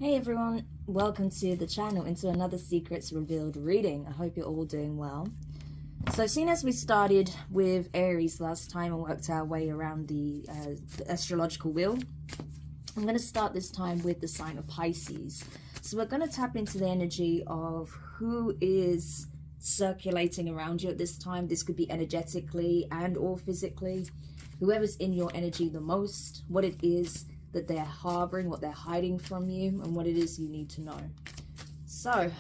Hey everyone, welcome to the channel, into another Secrets Revealed reading. I hope you're all doing well. So seeing as we started with Aries last time and worked our way around the astrological wheel, I'm going to start this time with the sign of Pisces. So we're going to tap into the energy of who is circulating around you at this time. This could be energetically and or physically. Whoever's in your energy the most, what it is that they're harboring, what they're hiding from you, and what it is you need to know. So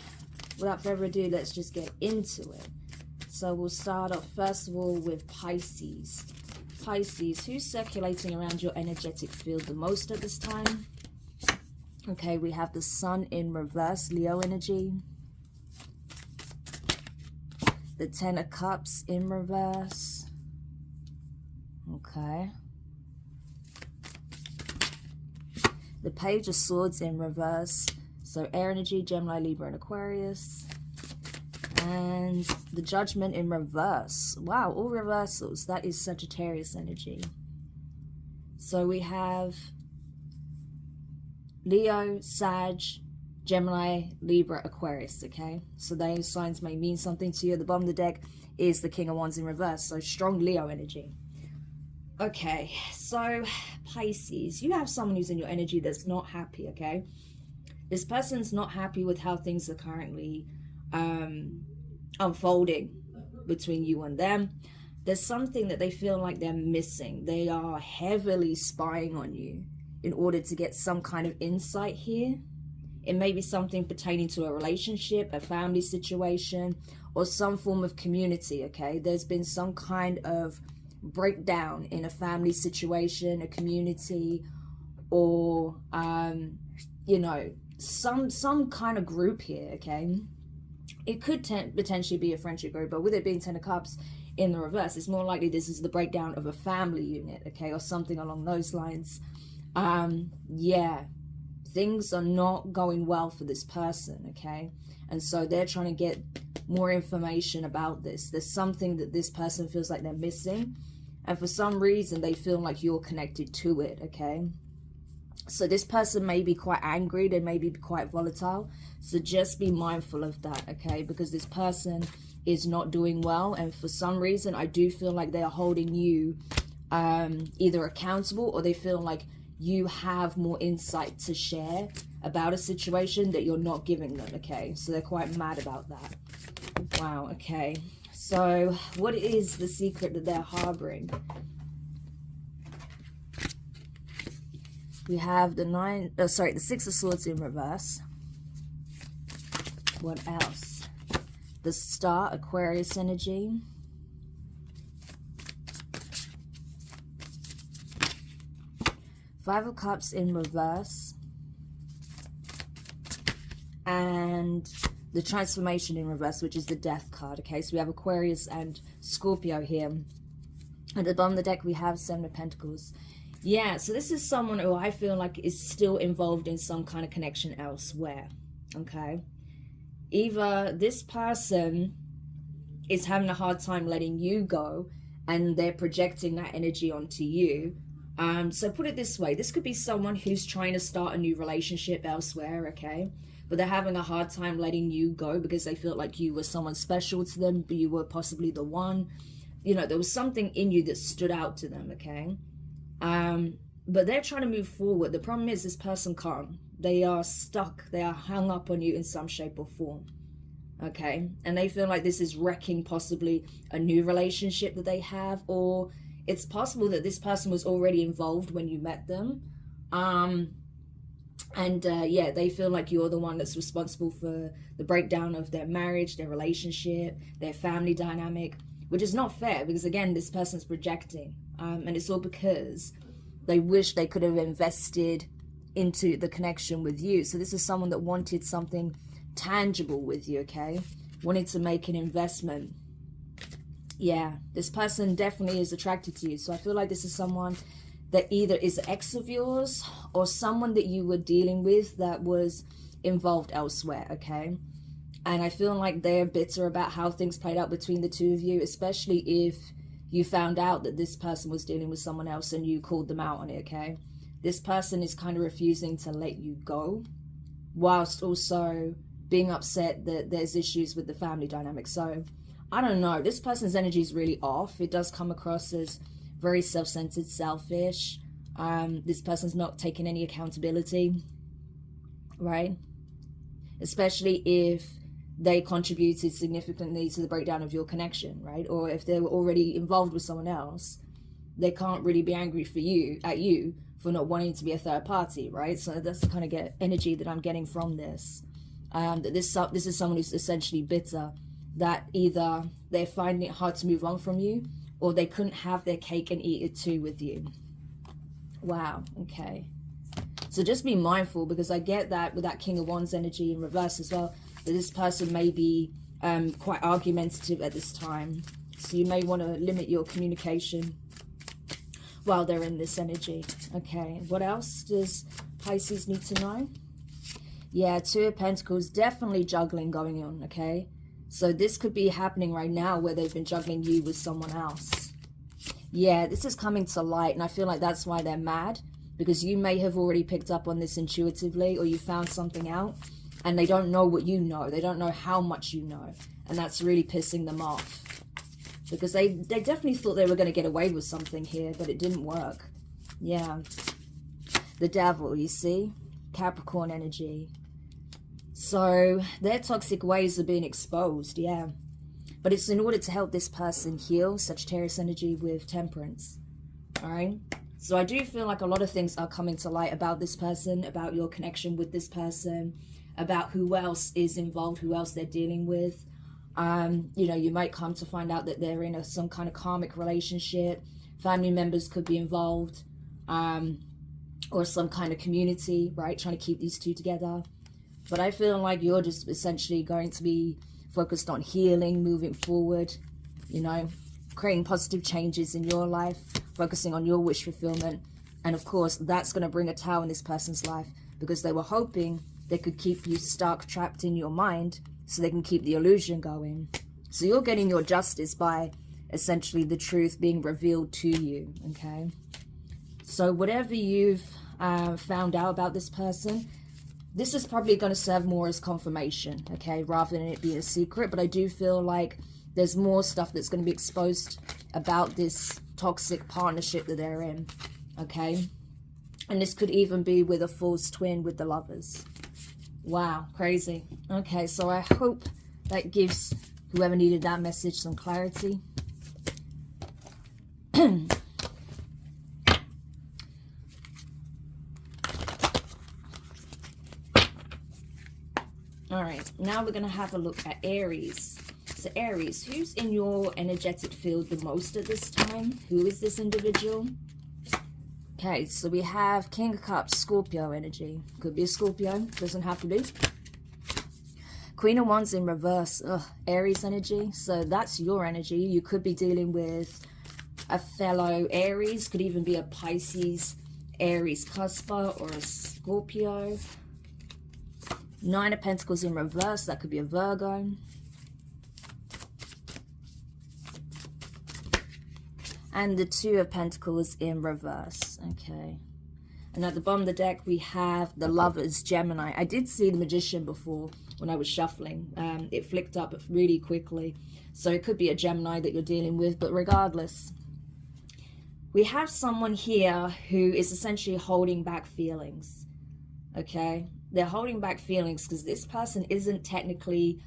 without further ado, let's just get into it. So we'll start off first of all with Pisces. Pisces, who's circulating around your energetic field the most at this time? Okay, we have the Sun in reverse, Leo energy. The Ten of Cups in reverse. Okay. The Page of Swords in reverse. So air energy, Gemini, Libra, and Aquarius. And the Judgment in reverse. Wow, all reversals. That is Sagittarius energy. So we have Leo, Sag, Gemini, Libra, Aquarius, okay? So those signs may mean something to you. At the bottom of the deck is the King of Wands in reverse. So strong Leo energy. Okay, so Pisces, you have someone who's in your energy that's not happy, okay? This person's not happy with how things are currently unfolding between you and them. There's something that they feel like they're missing. They are heavily spying on you in order to get some kind of insight here. It may be something pertaining to a relationship, a family situation, or some form of community, okay? There's been some kind of breakdown in a family situation, a community, or you know, some kind of group here, okay? It could potentially be a friendship group, but with it being Ten of Cups in the reverse, it's more likely this is the breakdown of a family unit, okay, or something along those lines. Yeah, things are not going well for this person, okay? And so they're trying to get more information about this. There's something that this person feels like they're missing, and for some reason they feel like you're connected to it, okay? So this person may be quite angry, they may be quite volatile, so just be mindful of that, okay? Because this person is not doing well, and for some reason I do feel like they are holding you either accountable, or they feel like you have more insight to share about a situation that you're not giving them, okay? So they're quite mad about that. Wow, okay. So what is the secret that they're harboring? We have the Six of Swords in reverse. What else? The Star, Aquarius energy. Five of Cups in reverse. And the Transformation in reverse, which is the Death card, okay? So we have Aquarius and Scorpio here. At the bottom of the deck, we have Seven of Pentacles. Yeah, so this is someone who I feel like is still involved in some kind of connection elsewhere, okay? Either this person is having a hard time letting you go, and they're projecting that energy onto you. So put it this way, this could be someone who's trying to start a new relationship elsewhere, okay? But they're having a hard time letting you go because they feel like you were someone special to them, but you were possibly the one. You know, there was something in you that stood out to them, okay? But they're trying to move forward. The problem is this person can't. They are stuck. They are hung up on you in some shape or form, okay? And they feel like this is wrecking possibly a new relationship that they have, or it's possible that this person was already involved when you met them. Yeah, they feel like you're the one that's responsible for the breakdown of their marriage, their relationship, their family dynamic, which is not fair because, again, this person's projecting. And it's all because they wish they could have invested into the connection with you. So this is someone that wanted something tangible with you, okay? Wanted to make an investment. Yeah, this person definitely is attracted to you. So I feel like this is someone that either is an ex of yours or someone that you were dealing with that was involved elsewhere, okay? And I feel like they're bitter about how things played out between the two of you, especially if you found out that this person was dealing with someone else and you called them out on it, okay? This person is kind of refusing to let you go, whilst also being upset that there's issues with the family dynamic. So I don't know, this person's energy is really off. It does come across as very self-centered, selfish. This person's not taking any accountability, right? Especially if they contributed significantly to the breakdown of your connection, right? Or if they were already involved with someone else, they can't really be angry at you for not wanting to be a third party, right? So that's the kind of energy that I'm getting from this. That this is someone who's essentially bitter, that either they're finding it hard to move on from you, or they couldn't have their cake and eat it too with you. Wow, okay. So just be mindful, because I get that with that King of Wands energy in reverse as well, that this person may be quite argumentative at this time. So you may want to limit your communication while they're in this energy. Okay, what else does Pisces need to know? Yeah, Two of Pentacles, definitely juggling going on, okay? So this could be happening right now, where they've been juggling you with someone else. Yeah, this is coming to light, and I feel like that's why they're mad, because you may have already picked up on this intuitively, or you found something out, and they don't know what you know. They don't know how much you know, and that's really pissing them off, because they definitely thought they were going to get away with something here, but it didn't work. Yeah. The Devil, you see? Capricorn energy. So their toxic ways are being exposed, yeah. But it's in order to help this person heal. Sagittarius energy with Temperance, all right? So I do feel like a lot of things are coming to light about this person, about your connection with this person, about who else is involved, who else they're dealing with. You know, you might come to find out that they're in some kind of karmic relationship. Family members could be involved, or some kind of community, right? Trying to keep these two together. But I feel like you're just essentially going to be focused on healing, moving forward, you know, creating positive changes in your life, focusing on your wish fulfillment. And of course, that's going to bring a Tower in this person's life, because they were hoping they could keep you stuck, trapped in your mind, so they can keep the illusion going. So you're getting your justice by essentially the truth being revealed to you, okay? So whatever you've found out about this person, this is probably going to serve more as confirmation, okay, rather than it being a secret. But I do feel like there's more stuff that's going to be exposed about this toxic partnership that they're in, okay? And this could even be with a false twin with the Lovers. Wow, crazy. Okay, so I hope that gives whoever needed that message some clarity. All right, now we're going to have a look at Aries. So Aries, who's in your energetic field the most at this time? Who is this individual? Okay, so we have King of Cups, Scorpio energy. Could be a Scorpio, doesn't have to be. Queen of Wands in reverse, Aries energy. So that's your energy. You could be dealing with a fellow Aries, could even be a Pisces, Aries cusper, or a Scorpio. Nine of Pentacles in reverse, that could be a Virgo. And the Two of Pentacles in reverse, okay. And at the bottom of the deck, we have the Lovers, Gemini. I did see the Magician before when I was shuffling. It flicked up really quickly. So it could be a Gemini that you're dealing with, but regardless, we have someone here who is essentially holding back feelings, okay? They're holding back feelings because this person isn't technically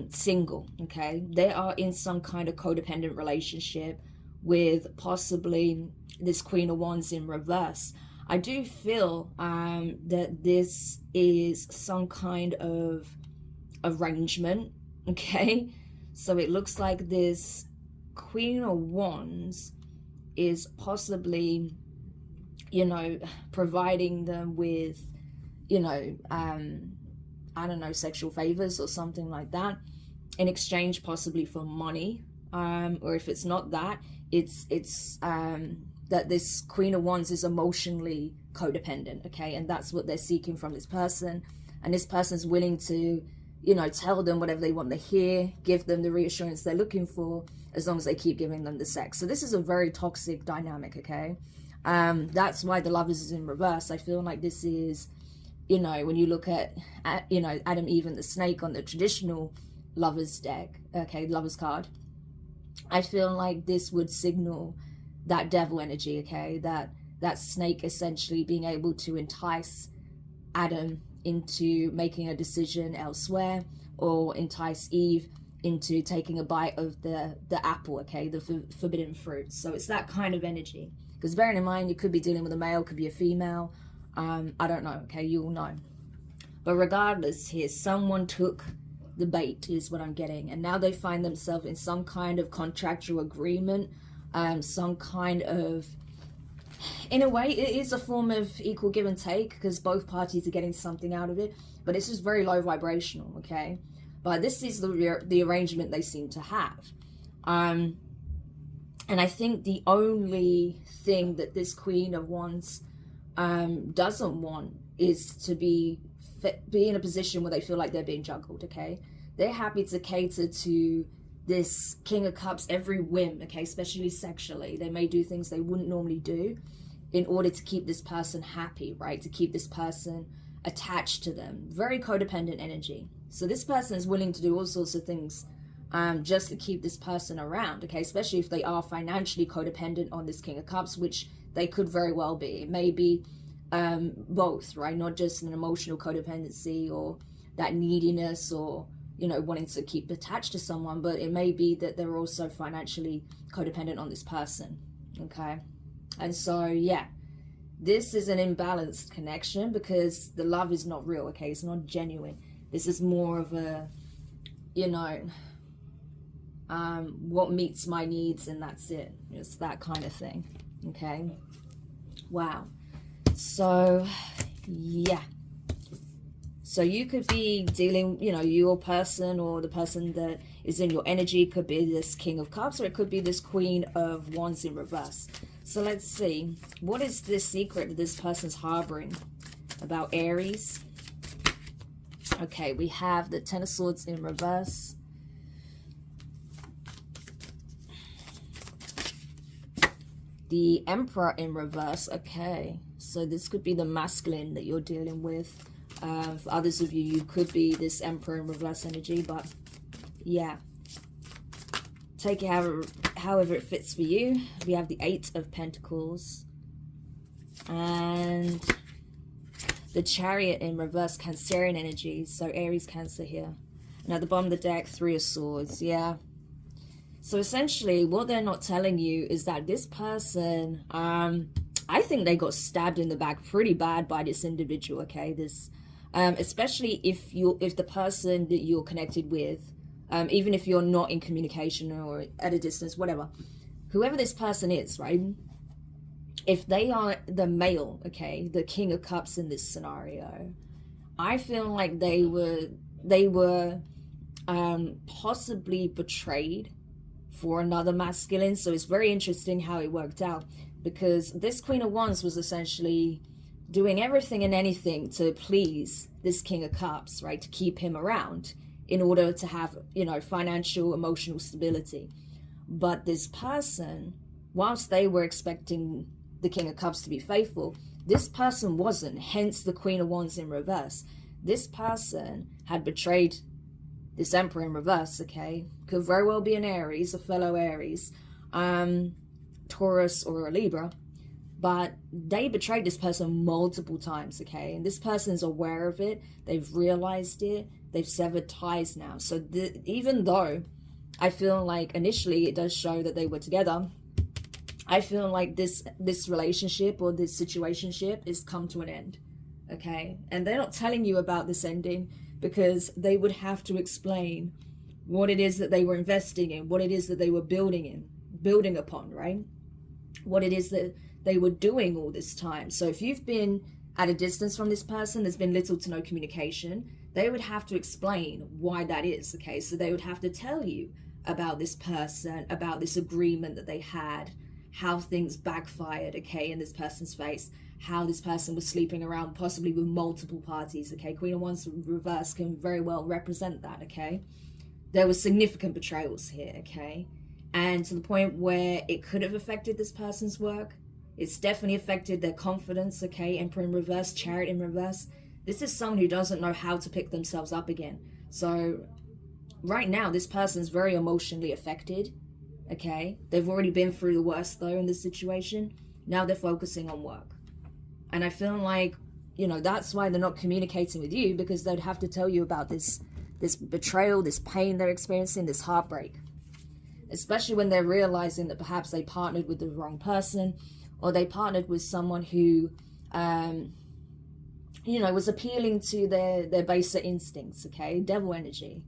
single, okay? They are in some kind of codependent relationship with possibly this Queen of Wands in reverse. I do feel that this is some kind of arrangement, okay? So it looks like this Queen of Wands is possibly, you know, providing them with, you know, I don't know, sexual favors or something like that in exchange possibly for money. Or if it's not that, it's that this Queen of Wands is emotionally codependent, okay? And that's what they're seeking from this person. And this person's willing to, you know, tell them whatever they want to hear, give them the reassurance they're looking for, as long as they keep giving them the sex. So this is a very toxic dynamic, okay? That's why the Lovers is in reverse. I feel like this is you know, when you look at you know, Adam, Eve and the snake on the traditional lovers deck, okay, lovers card, I feel like this would signal that devil energy, okay, that snake essentially being able to entice Adam into making a decision elsewhere, or entice Eve into taking a bite of the apple, okay, the forbidden fruit. So it's that kind of energy. Because bearing in mind, you could be dealing with a male, could be a female. I don't know, okay, you'll know. But regardless here, someone took the bait is what I'm getting. And now they find themselves in some kind of contractual agreement, some kind of, in a way, it is a form of equal give and take because both parties are getting something out of it. But it's just very low vibrational, okay? But this is the arrangement they seem to have. And I think the only thing that this Queen of Wands doesn't want is to be in a position where they feel like they're being juggled, okay? They're happy to cater to this King of Cups every whim, okay? Especially sexually. They may do things they wouldn't normally do in order to keep this person happy, right? To keep this person attached to them. Very codependent energy. So this person is willing to do all sorts of things just to keep this person around, okay? Especially if they are financially codependent on this King of Cups, which they could very well be. It may be both, right? Not just an emotional codependency or that neediness or, you know, wanting to keep attached to someone, but it may be that they're also financially codependent on this person, okay? And so, yeah, this is an imbalanced connection because the love is not real, okay? It's not genuine. This is more of a, you know, what meets my needs and that's it. It's that kind of thing, okay? Wow. So, yeah. So you could be dealing, you know, your person or the person that is in your energy could be this King of Cups, or it could be this Queen of Wands in reverse. So let's see. What is this secret that this person's harboring about Aries? Okay, we have the Ten of Swords in reverse. The Emperor in reverse. Okay, so this could be the masculine that you're dealing with. For others of you, you could be this Emperor in reverse energy, but yeah. Take it however it fits for you. We have the Eight of Pentacles. And the Chariot in reverse, Cancerian energy. So Aries, Cancer here. And at the bottom of the deck, Three of Swords. Yeah. So essentially, what they're not telling you is that this person, I think they got stabbed in the back pretty bad by this individual, okay? This, especially if the person that you're connected with, even if you're not in communication or at a distance, whatever, whoever this person is, right? If they are the male, okay, the King of Cups in this scenario, I feel like they were possibly betrayed for another masculine. So it's very interesting how it worked out, because this Queen of Wands was essentially doing everything and anything to please this King of Cups, right? To keep him around in order to have, you know, financial, emotional stability. But this person, whilst they were expecting the King of Cups to be faithful, this person wasn't, hence the Queen of Wands in reverse. This person had betrayed this Emperor in reverse, okay? Could very well be an Aries, a fellow Aries, Taurus or a Libra, but they betrayed this person multiple times, okay? And this person's aware of it, they've realized it, they've severed ties now. So even though I feel like initially it does show that they were together, I feel like this relationship or this situationship is come to an end, okay? And they're not telling you about this ending because they would have to explain what it is that they were investing in, what it is that they were building upon, right? What it is that they were doing all this time. So if you've been at a distance from this person, there's been little to no communication, they would have to explain why that is, okay? So they would have to tell you about this person, about this agreement that they had, how things backfired, okay, in this person's face, how this person was sleeping around possibly with multiple parties, okay? Queen of Wands reverse can very well represent that, okay? There were significant betrayals here, okay? And to the point where it could have affected this person's work. It's definitely affected their confidence, okay? Emperor in reverse, Chariot in reverse. This is someone who doesn't know how to pick themselves up again. So right now, this person's very emotionally affected. Okay, they've already been through the worst though in this situation. Now they're focusing on work. And I feel like, you know, that's why they're not communicating with you, because they'd have to tell you about this betrayal, this pain they're experiencing, this heartbreak. Especially when they're realizing that perhaps they partnered with the wrong person, or they partnered with someone who, you know, was appealing to their baser instincts, okay, devil energy.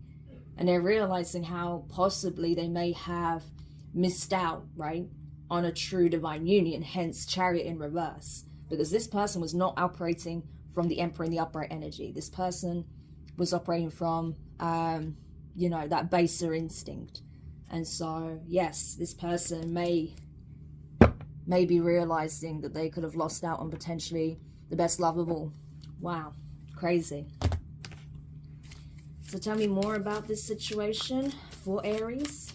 And they're realizing how possibly they may have missed out, right, on a true divine union, hence Chariot in reverse. Because this person was not operating from the Emperor in the upright energy. This person was operating from, you know, that baser instinct. And so, yes, this person may be realizing that they could have lost out on potentially the best love of all. Wow, crazy. So tell me more about this situation for Aries.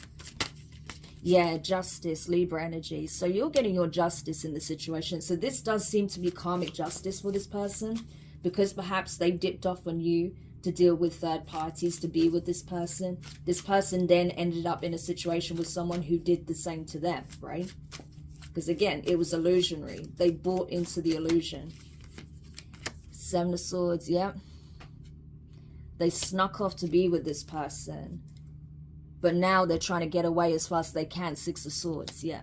Yeah, justice, Libra energy. So you're getting your justice in the situation. So this does seem to be karmic justice for this person, because perhaps they dipped off on you to deal with third parties, to be with this person. This person then ended up in a situation with someone who did the same to them, right? Because again, it was illusionary. They bought into the illusion. Seven of Swords, yeah. They snuck off to be with this person, but now they're trying to get away as fast as they can. Six of Swords, yeah.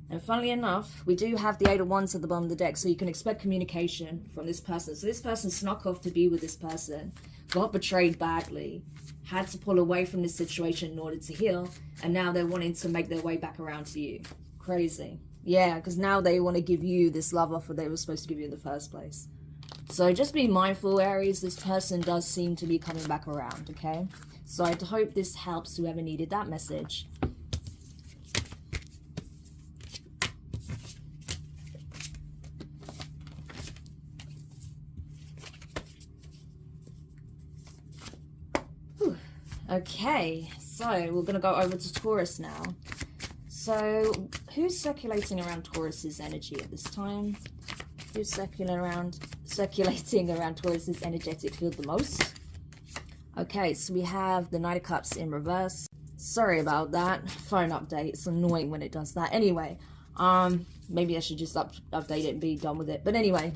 And funnily enough, we do have the Eight of Wands at the bottom of the deck, so you can expect communication from this person. So this person snuck off to be with this person, got betrayed badly, had to pull away from this situation in order to heal, and now they're wanting to make their way back around to you. Crazy. Yeah, because now they want to give you this love offer they were supposed to give you in the first place. So just be mindful, Aries. This person does seem to be coming back around, okay? So I hope this helps whoever needed that message. Whew. Okay, so we're going to go over to Taurus now. So who's circulating around Taurus's energy at this time? Who's circulating around Taurus's energetic field the most? Okay, so we have the Knight of Cups in reverse. Sorry about that. Phone update. It's annoying when it does that. Anyway, maybe I should just update it and be done with it. But anyway,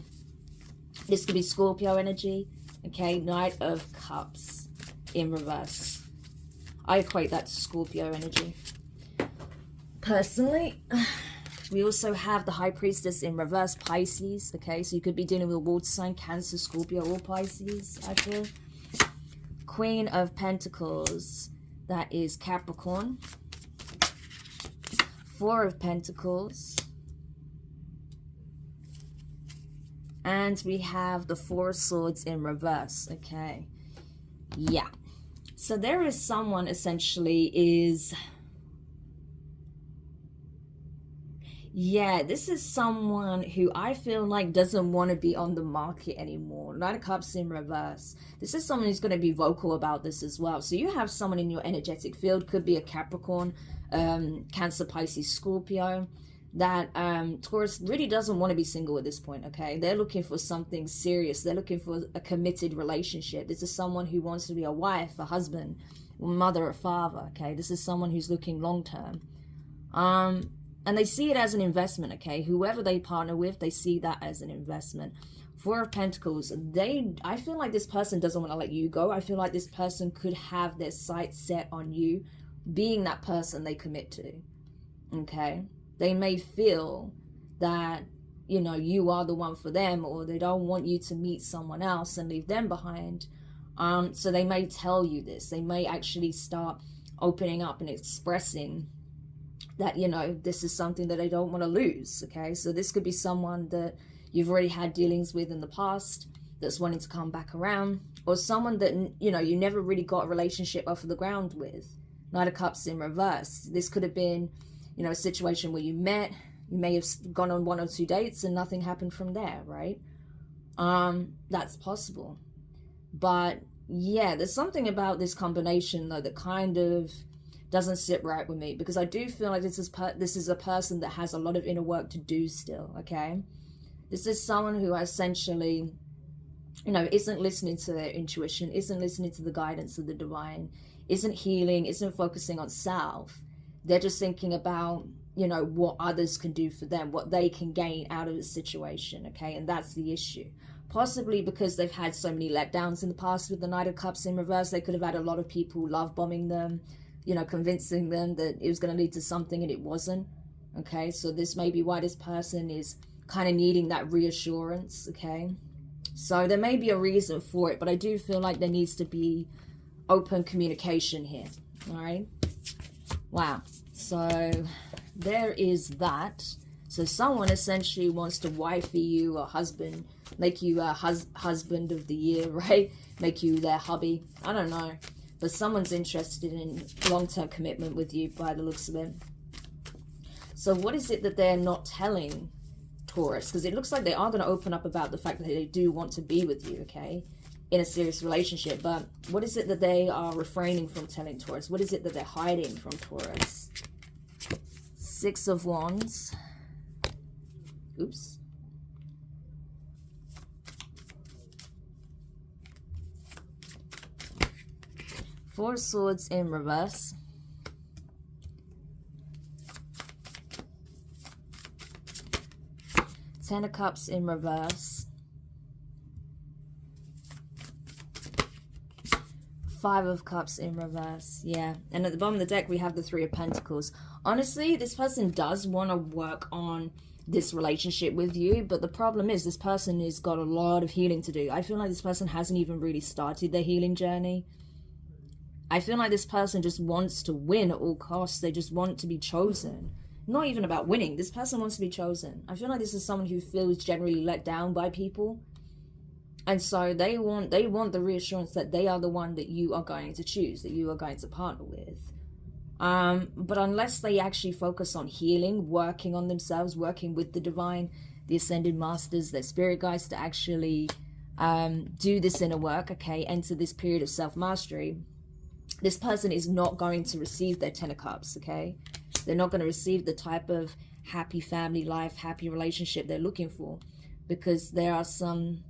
this could be Scorpio energy. Okay, Knight of Cups in reverse. I equate that to Scorpio energy. Personally, we also have the High Priestess in reverse, Pisces. Okay, so you could be dealing with a water sign, Cancer, Scorpio, or Pisces, I feel. Queen of Pentacles, that is Capricorn. Four of Pentacles. And we have the Four of Swords in reverse. Okay, yeah. So there is someone essentially is... Yeah, this is someone who I feel like doesn't want to be on the market anymore. Knight of Cups in reverse. This is someone who's going to be vocal about this as well. So you have someone in your energetic field, could be a Capricorn, Cancer, Pisces, Scorpio, that Taurus really doesn't want to be single at this point, okay? They're looking for something serious. They're looking for a committed relationship. This is someone who wants to be a wife, a husband, a mother, a father, okay? This is someone who's looking long-term. And they see it as an investment, okay? Whoever they partner with, they see that as an investment. Four of Pentacles, I feel like this person doesn't want to let you go. I feel like this person could have their sights set on you being that person they commit to, okay? They may feel that, you know, you are the one for them, or they don't want you to meet someone else and leave them behind. So they may tell you this. They may actually start opening up and expressing that, you know, this is something that I don't want to lose, okay? So this could be someone that you've already had dealings with in the past that's wanting to come back around, or someone that, you know, you never really got a relationship off of the ground with. Knight of Cups in reverse. This could have been, you know, a situation where you met, you may have gone on 1 or 2 dates and nothing happened from there, right? That's possible. But yeah, there's something about this combination though that kind of doesn't sit right with me, because I do feel like this is a person that has a lot of inner work to do still, okay? This is someone who essentially you know, isn't listening to their intuition, isn't listening to the guidance of the divine, isn't healing, isn't focusing on self. They're just thinking about, you know, what others can do for them, what they can gain out of the situation, okay? And that's the issue. Possibly because they've had so many letdowns in the past with the Knight of Cups in reverse. They could have had a lot of people love bombing them, you know, convincing them that it was going to lead to something and it wasn't, okay? So this may be why this person is kind of needing that reassurance, okay? So there may be a reason for it, but I do feel like there needs to be open communication here, all right? Wow. So there is that. So someone essentially wants to wifey you, or husband, make you a husband of the year, right? Make you their hubby. I don't know. But someone's interested in long-term commitment with you by the looks of it. So what is it that they're not telling Taurus? Because it looks like they are going to open up about the fact that they do want to be with you, okay? In a serious relationship. But what is it that they are refraining from telling Taurus? What is it that they're hiding from Taurus? Six of Wands. Oops. Four of Swords in reverse. Ten of Cups in reverse. Five of Cups in reverse. Yeah. And at the bottom of the deck, we have the Three of Pentacles. Honestly, this person does want to work on this relationship with you, but the problem is this person has got a lot of healing to do. I feel like this person hasn't even really started their healing journey. I feel like this person just wants to win at all costs. They just want to be chosen. Not even about winning. This person wants to be chosen. I feel like this is someone who feels generally let down by people. And so they want the reassurance that they are the one that you are going to choose, that you are going to partner with. But unless they actually focus on healing, working on themselves, working with the divine, the ascended masters, their spirit guides, to actually do this inner work, okay, enter this period of self-mastery, this person is not going to receive their Ten of Cups, okay? They're not going to receive the type of happy family life, happy relationship they're looking for, because there are some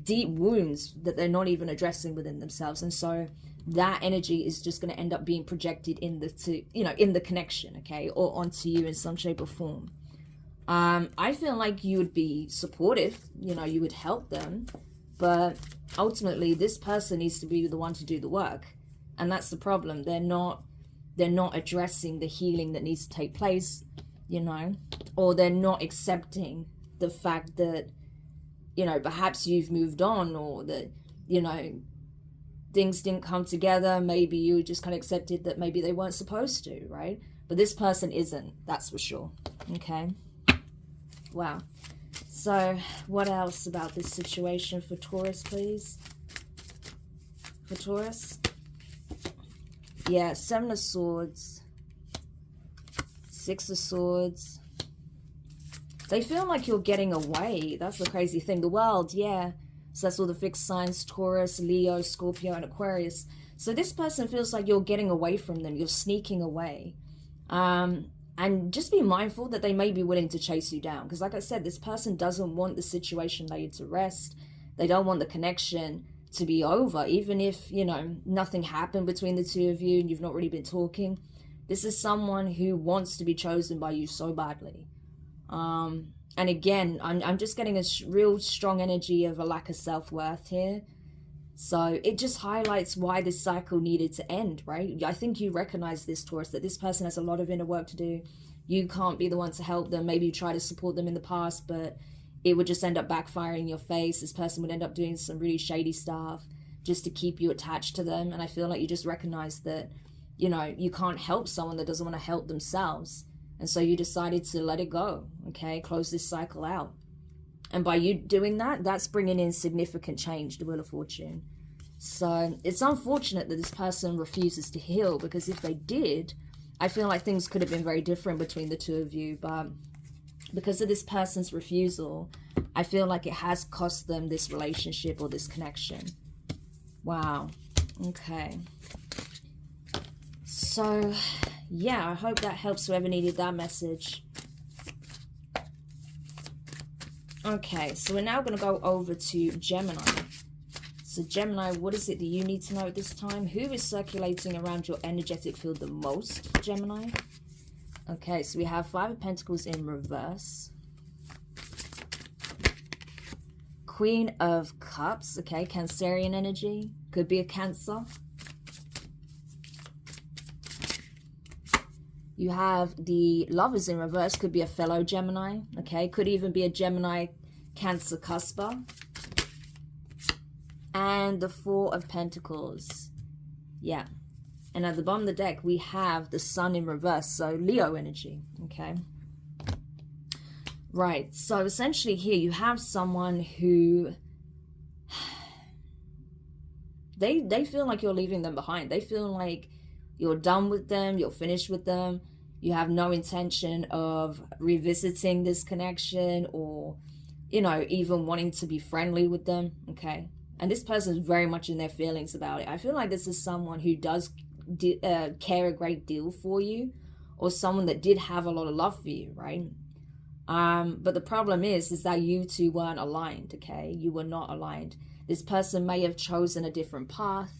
deep wounds that they're not even addressing within themselves. And so that energy is just going to end up being projected in the connection, okay, or onto you in some shape or form. I feel like you would be supportive, you know, you would help them, but ultimately this person needs to be the one to do the work. And that's the problem. They're not addressing the healing that needs to take place, you know, or they're not accepting the fact that, you know, perhaps you've moved on, or that, you know, things didn't come together. Maybe you just kind of accepted that maybe they weren't supposed to, right? But this person isn't, that's for sure. Okay. Wow. So what else about this situation for Taurus, please? For Taurus? Yeah, Seven of Swords. Six of Swords. They feel like you're getting away. That's the crazy thing. The World, yeah. So that's all the fixed signs: Taurus, Leo, Scorpio, and Aquarius. So this person feels like you're getting away from them. You're sneaking away. And just be mindful that they may be willing to chase you down. Because like I said, this person doesn't want the situation laid to rest. They don't want the connection to be over. Even if, you know, nothing happened between the two of you and you've not really been talking. This is someone who wants to be chosen by you so badly. And again, I'm just getting a real strong energy of a lack of self-worth here. So it just highlights why this cycle needed to end, right? I think you recognize this, Taurus, that this person has a lot of inner work to do. You can't be the one to help them. Maybe you try to support them in the past, but it would just end up backfiring in your face. This person would end up doing some really shady stuff just to keep you attached to them. And I feel like you just recognize that, you know, you can't help someone that doesn't want to help themselves. And so you decided to let it go, okay? Close this cycle out. And by you doing that, that's bringing in significant change, the Wheel of Fortune. So it's unfortunate that this person refuses to heal, because if they did, I feel like things could have been very different between the two of you. But because of this person's refusal, I feel like it has cost them this relationship or this connection. Wow. Okay. So, yeah, I hope that helps whoever needed that message. Okay, so we're now going to go over to Gemini. So Gemini, what is it that you need to know at this time? Who is circulating around your energetic field the most, Gemini? Okay, so we have Five of Pentacles in reverse. Queen of Cups, okay, Cancerian energy. Could be a Cancer. You have the Lovers in reverse, could be a fellow Gemini, okay? Could even be a Gemini Cancer cusper. And the Four of Pentacles. Yeah. And at the bottom of the deck, we have the Sun in reverse, so Leo energy, okay? Right, so essentially here you have someone who... They feel like you're leaving them behind. They feel like you're done with them, you're finished with them. You have no intention of revisiting this connection or, you know, even wanting to be friendly with them, okay? And this person is very much in their feelings about it. I feel like this is someone who does care a great deal for you, or someone that did have a lot of love for you, right? But the problem is that you two weren't aligned, okay? You were not aligned. This person may have chosen a different path,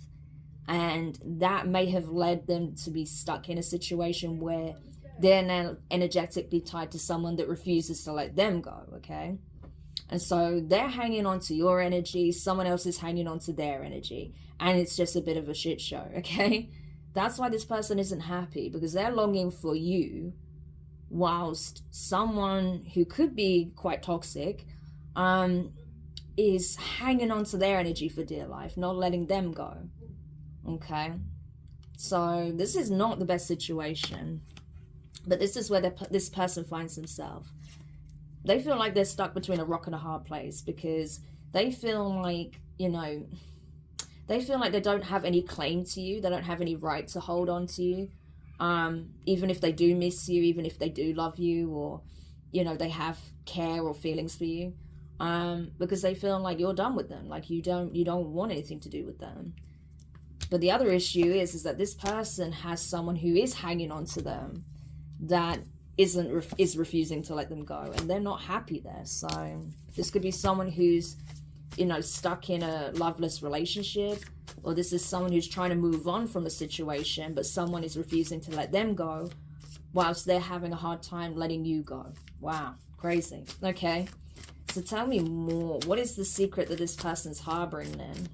and that may have led them to be stuck in a situation where they're now energetically tied to someone that refuses to let them go, okay? And so they're hanging on to your energy, someone else is hanging on to their energy, and it's just a bit of a shit show, okay? That's why this person isn't happy, because they're longing for you, whilst someone who could be quite toxic is hanging on to their energy for dear life, not letting them go, okay? So this is not the best situation, but this is where this person finds themselves. They feel like they're stuck between a rock and a hard place, because they feel like, you know, they feel like they don't have any claim to you. They don't have any right to hold on to you. Even if they do miss you, even if they do love you, or, you know, they have care or feelings for you, because they feel like you're done with them. Like you don't want anything to do with them. But the other issue is that this person has someone who is hanging on to them that is refusing to let them go, and they're not happy there. So this could be someone who's, you know, stuck in a loveless relationship, or this is someone who's trying to move on from a situation, but someone is refusing to let them go whilst they're having a hard time letting you go. Wow, crazy. Okay, so tell me more. What is the secret that this person's harboring then?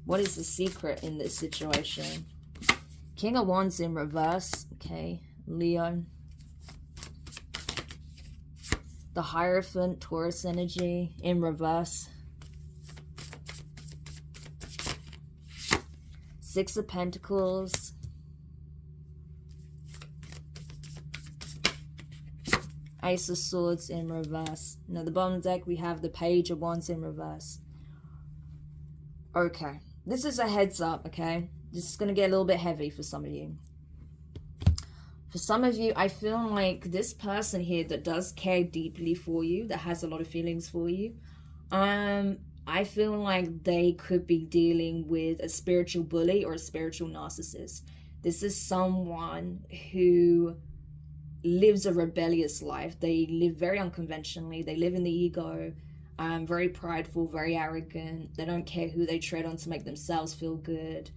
What is the secret in this situation? King of Wands in reverse, okay, Leo. The Hierophant, Taurus energy in reverse. Six of Pentacles. Ace of Swords in reverse. Now, the bottom deck, we have the Page of Wands in reverse. Okay. This is a heads up, okay? This is going to get a little bit heavy for some of you. For some of you, I feel like this person here that does care deeply for you, that has a lot of feelings for you, I feel like they could be dealing with a spiritual bully or a spiritual narcissist. This is someone who lives a rebellious life. They live very unconventionally. They live in the ego, very prideful, very arrogant. They don't care who they tread on to make themselves feel good.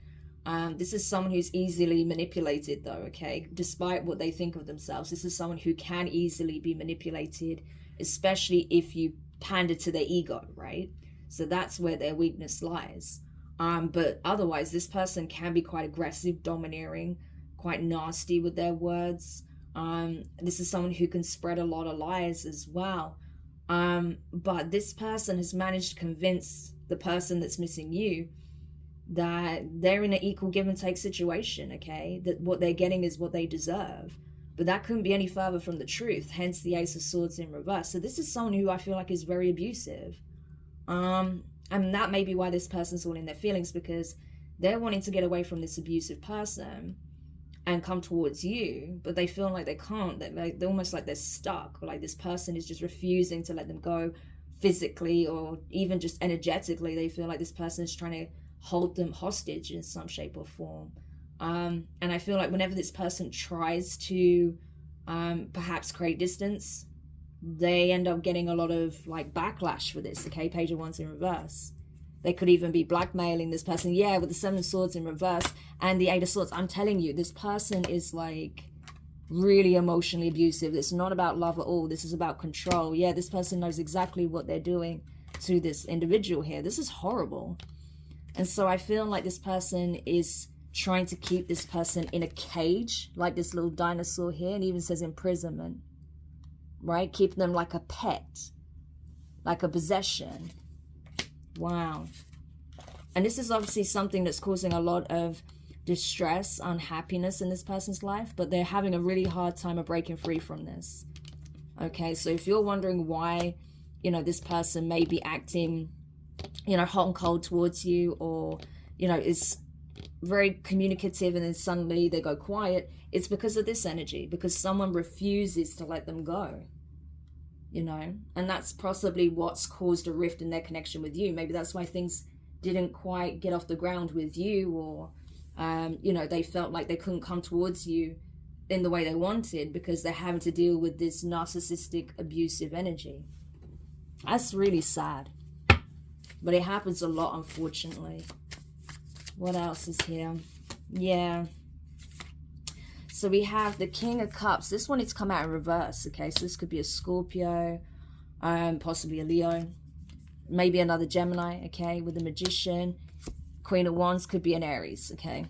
This is someone who's easily manipulated though, okay? Despite what they think of themselves, this is someone who can easily be manipulated, especially if you pander to their ego, right? So that's where their weakness lies. But otherwise, this person can be quite aggressive, domineering, quite nasty with their words. This is someone who can spread a lot of lies as well. But this person has managed to convince the person that's missing you that they're in an equal give and take situation, okay? That what they're getting is what they deserve. But that couldn't be any further from the truth, hence the Ace of Swords in reverse. So this is someone who I feel like is very abusive. And that may be why this person's all in their feelings, because they're wanting to get away from this abusive person and come towards you, but they feel like they can't. They're almost like they're stuck, or like this person is just refusing to let them go physically, or even just energetically. They feel like this person is trying to hold them hostage in some shape or form. And I feel like whenever this person tries to perhaps create distance they end up getting a lot of like backlash for this, okay? Page of Wands in reverse. They could even be blackmailing this person. Yeah, with the Seven of Swords in reverse and the Eight of Swords. I'm telling you, this person is like really emotionally abusive. It's not about love at all. This is about control. Yeah, this person knows exactly what they're doing to this individual here. This is horrible. And so I feel like this person is trying to keep this person in a cage, like this little dinosaur here, and even says imprisonment, right? Keep them like a pet, like a possession. Wow. And this is obviously something that's causing a lot of distress, unhappiness in this person's life, but they're having a really hard time of breaking free from this. Okay, so if you're wondering why, you know, this person may be acting, you know, hot and cold towards you, or, you know, is very communicative and then suddenly they go quiet, it's because of this energy, because someone refuses to let them go, you know, and that's possibly what's caused a rift in their connection with you. Maybe that's why things didn't quite get off the ground with you, or you know, they felt like they couldn't come towards you in the way they wanted because they're having to deal with this narcissistic abusive energy. That's really sad, but it happens a lot, unfortunately. What else is here? Yeah, so we have the King of Cups. This one, it's come out in reverse, okay? So this could be a Scorpio, possibly a Leo, maybe another Gemini, okay, with the Magician. Queen of Wands could be an Aries, okay?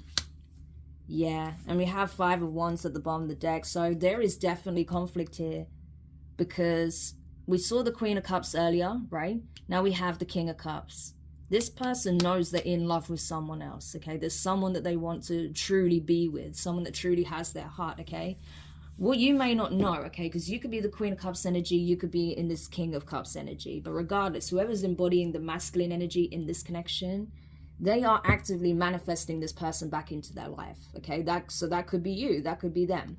Yeah, and we have Five of Wands at the bottom of the deck. So there is definitely conflict here, because we saw the Queen of Cups earlier, right? Now we have the King of Cups. This person knows they're in love with someone else, okay? There's someone that they want to truly be with, someone that truly has their heart, okay? What you may not know, okay, because you could be the Queen of Cups energy, you could be in this King of Cups energy, but regardless, whoever's embodying the masculine energy in this connection, they are actively manifesting this person back into their life, okay? So that could be you, that could be them.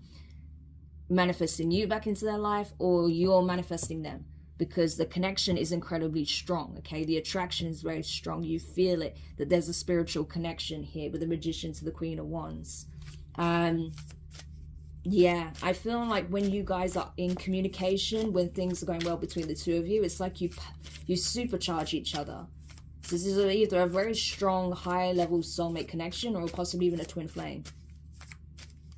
Manifesting you back into their life, or you're manifesting them, because the connection is incredibly strong, okay? The attraction is very strong. You feel it, that there's a spiritual connection here with the Magician to the Queen of Wands. Yeah, I feel like when you guys are in communication, when things are going well between the two of you, it's like you supercharge each other. So this is either a very strong, high-level soulmate connection, or possibly even a twin flame.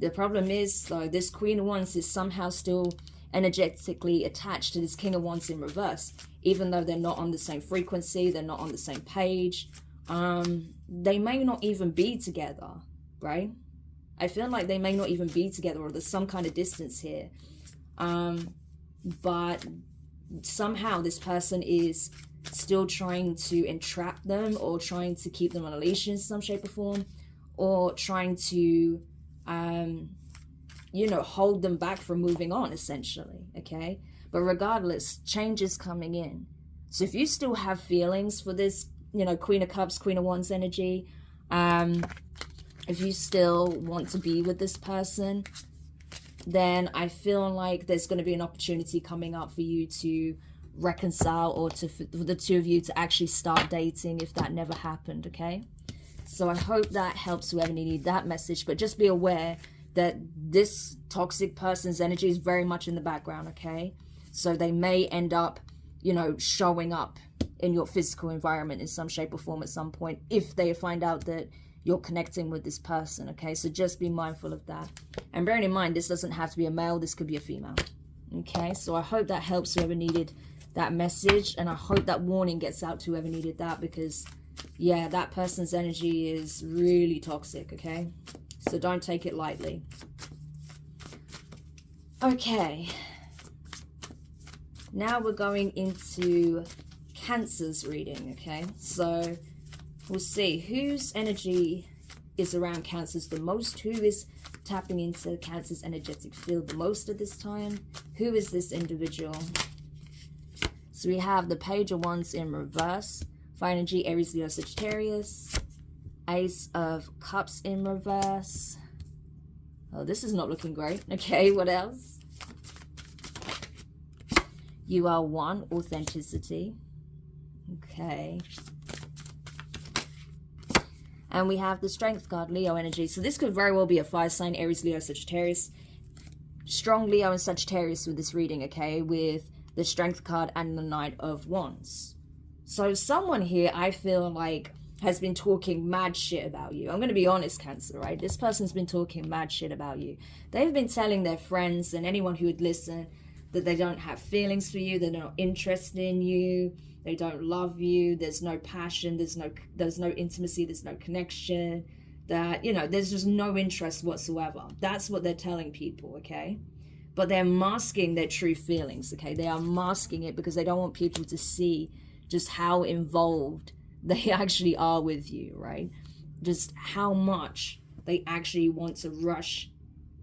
The problem is, though, this Queen of Wands is somehow still energetically attached to this King of Wands in reverse, even though they're not on the same frequency, they're not on the same page. They may not even be together, right? I feel like they may not even be together, or there's some kind of distance here. But somehow this person is still trying to entrap them, or trying to keep them on a leash in some shape or form, or trying to you know, hold them back from moving on, essentially, okay? But regardless, change is coming in. So if you still have feelings for this, you know, Queen of Cups, Queen of Wands energy, if you still want to be with this person, then I feel like there's going to be an opportunity coming up for you to reconcile, or for the two of you to actually start dating, if that never happened, okay? So I hope that helps whoever needed that message, but just be aware that this toxic person's energy is very much in the background, okay? So they may end up, you know, showing up in your physical environment in some shape or form at some point, if they find out that you're connecting with this person, okay? So just be mindful of that. And bearing in mind, this doesn't have to be a male, this could be a female, okay? So I hope that helps whoever needed that message, and I hope that warning gets out to whoever needed that, because, yeah, that person's energy is really toxic, okay? So don't take it lightly. Okay. Now we're going into Cancer's reading, okay? So we'll see whose energy is around Cancer's the most, who is tapping into Cancer's energetic field the most at this time, who is this individual. So we have the Page of Wands in reverse, fire energy, Aries, Leo, Sagittarius, Ace of Cups in reverse. Oh, this is not looking great. Okay, what else? You are one, authenticity. Okay. And we have the Strength card, Leo energy. So this could very well be a fire sign, Aries, Leo, Sagittarius. Strong Leo and Sagittarius with this reading, okay? With the Strength card, and the Knight of Wands. So someone here, I feel like, has been talking mad shit about you. I'm going to be honest, Cancer, right? This person's been talking mad shit about you. They've been telling their friends and anyone who would listen that they don't have feelings for you, they're not interested in you, they don't love you, there's no passion, there's no intimacy, there's no connection, that, you know, there's just no interest whatsoever. That's what they're telling people, okay? But they're masking their true feelings, okay? They are masking it because they don't want people to see just how involved they actually are with you, right? Just how much they actually want to rush,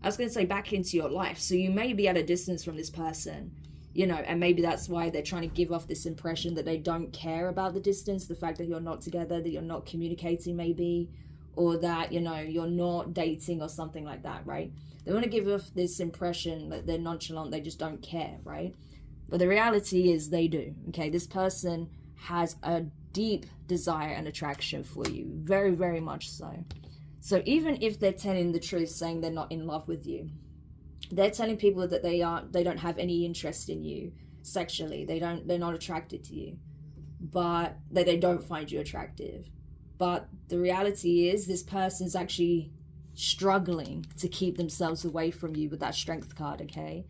I was going to say, back into your life. So you may be at a distance from this person, you know, and maybe that's why they're trying to give off this impression that they don't care about the distance, the fact that you're not together, that you're not communicating maybe, or that, you know, you're not dating or something like that, right? They want to give off this impression that they're nonchalant, they just don't care, right? But the reality is they do, okay? This person has a deep desire and attraction for you, very, very much so. So even if they're telling the truth, saying they're not in love with you, they're telling people that they don't have any interest in you sexually, they're not attracted to you, but that they don't find you attractive. But the reality is this person's actually struggling to keep themselves away from you with that Strength card, okay?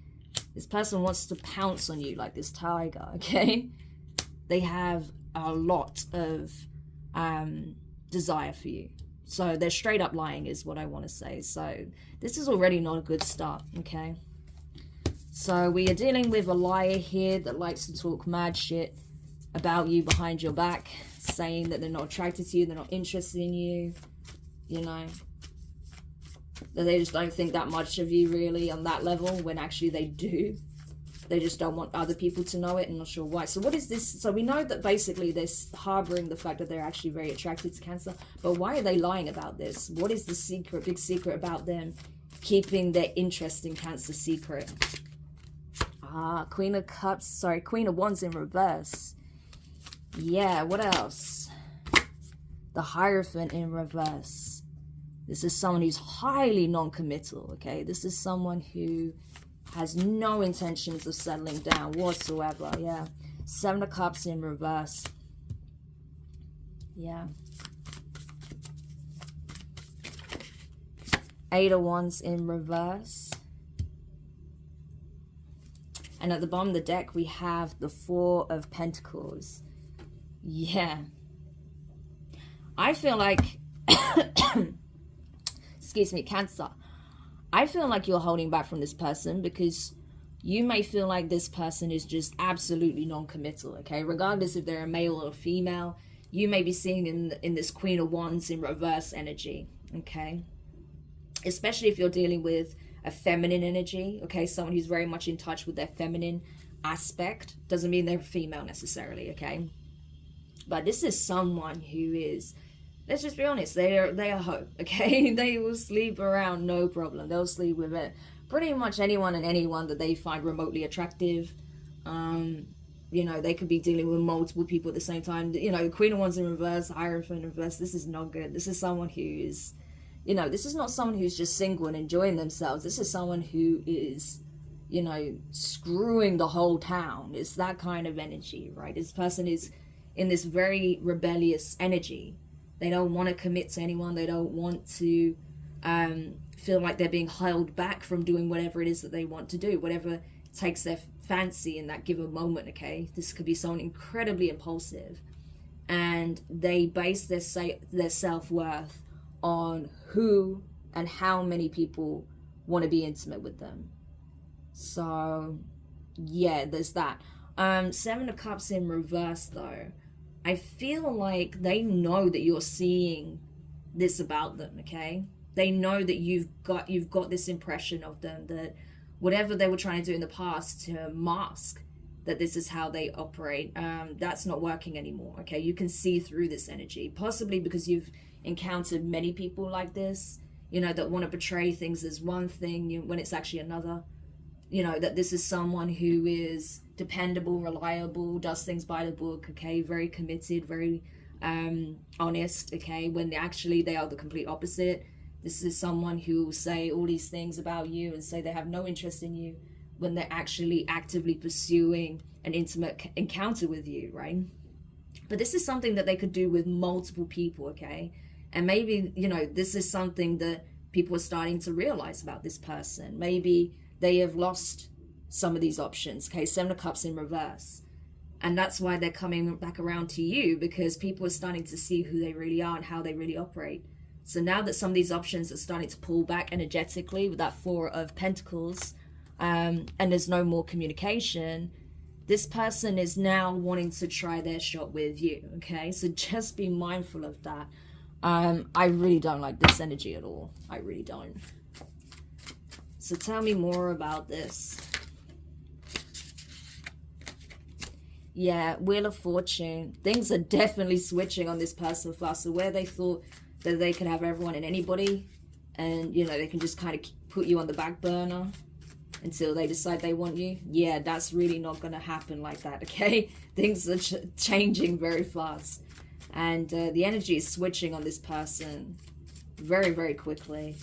This person wants to pounce on you like this tiger, okay? They have a lot of desire for you. So they're straight up lying is what I want to say. So this is already not a good start, okay? So we are dealing with a liar here that likes to talk mad shit about you behind your back, saying that they're not attracted to you, they're not interested in you, you know, that they just don't think that much of you really on that level, when actually they do. They just don't want other people to know it. I'm not sure why. So what is this? So we know that basically they're harboring the fact that they're actually very attracted to Cancer. But why are they lying about this? What is the secret, big secret about them keeping their interest in Cancer secret? Queen of Cups. Sorry, Queen of Wands in reverse. Yeah, what else? The Hierophant in reverse. This is someone who's highly non-committal, okay? This is someone who has no intentions of settling down whatsoever, yeah. Seven of Cups in reverse. Yeah. Eight of Wands in reverse. And at the bottom of the deck, we have the Four of Pentacles. Yeah. I feel like... excuse me, Cancer. I feel like you're holding back from this person because you may feel like this person is just absolutely non-committal, okay? Regardless if they're a male or a female, you may be seeing in this Queen of Wands in reverse energy, okay? Especially if you're dealing with a feminine energy, okay? Someone who's very much in touch with their feminine aspect. Doesn't mean they're female necessarily, okay? But this is someone who is... Let's just be honest, they are a hoe, okay? They will sleep around, no problem. They'll sleep with it. Pretty much anyone and anyone that they find remotely attractive. You know, they could be dealing with multiple people at the same time. You know, the Queen of Wands in reverse, Hierophant in reverse. This is not good. This is someone who is, you know, this is not someone who's just single and enjoying themselves. This is someone who is, you know, screwing the whole town. It's that kind of energy, right? This person is in this very rebellious energy. They don't want to commit to anyone. They don't want to feel like they're being held back from doing whatever it is that they want to do, whatever takes their fancy in that given moment, okay? This could be someone incredibly impulsive, and they base their self-worth on who and how many people want to be intimate with them. So, yeah, there's that. Seven of Cups in reverse, though. I feel like they know that you're seeing this about them, okay? They know that you've got this impression of them, that whatever they were trying to do in the past to mask that this is how they operate, that's not working anymore, okay? You can see through this energy, possibly because you've encountered many people like this, you know, that want to portray things as one thing when it's actually another. You know, that this is someone who is dependable, reliable, does things by the book, okay, very committed, very honest, okay, when actually they are the complete opposite. This is someone who will say all these things about you and say they have no interest in you, when they're actually actively pursuing an intimate encounter with you, right? But this is something that they could do with multiple people, okay? And maybe, you know, this is something that people are starting to realize about this person. Maybe they have lost some of these options, okay? Seven of Cups in reverse. And that's why they're coming back around to you, because people are starting to see who they really are and how they really operate. So now that some of these options are starting to pull back energetically with that Four of Pentacles, and there's no more communication, this person is now wanting to try their shot with you, okay? So just be mindful of that. I really don't like this energy at all. I really don't. So tell me more about this. Yeah, Wheel of Fortune. Things are definitely switching on this person fast. So where they thought that they could have everyone and anybody, and, you know, they can just kind of put you on the back burner until they decide they want you. Yeah, that's really not going to happen like that, okay? Things are changing very fast. And the energy is switching on this person very, very quickly.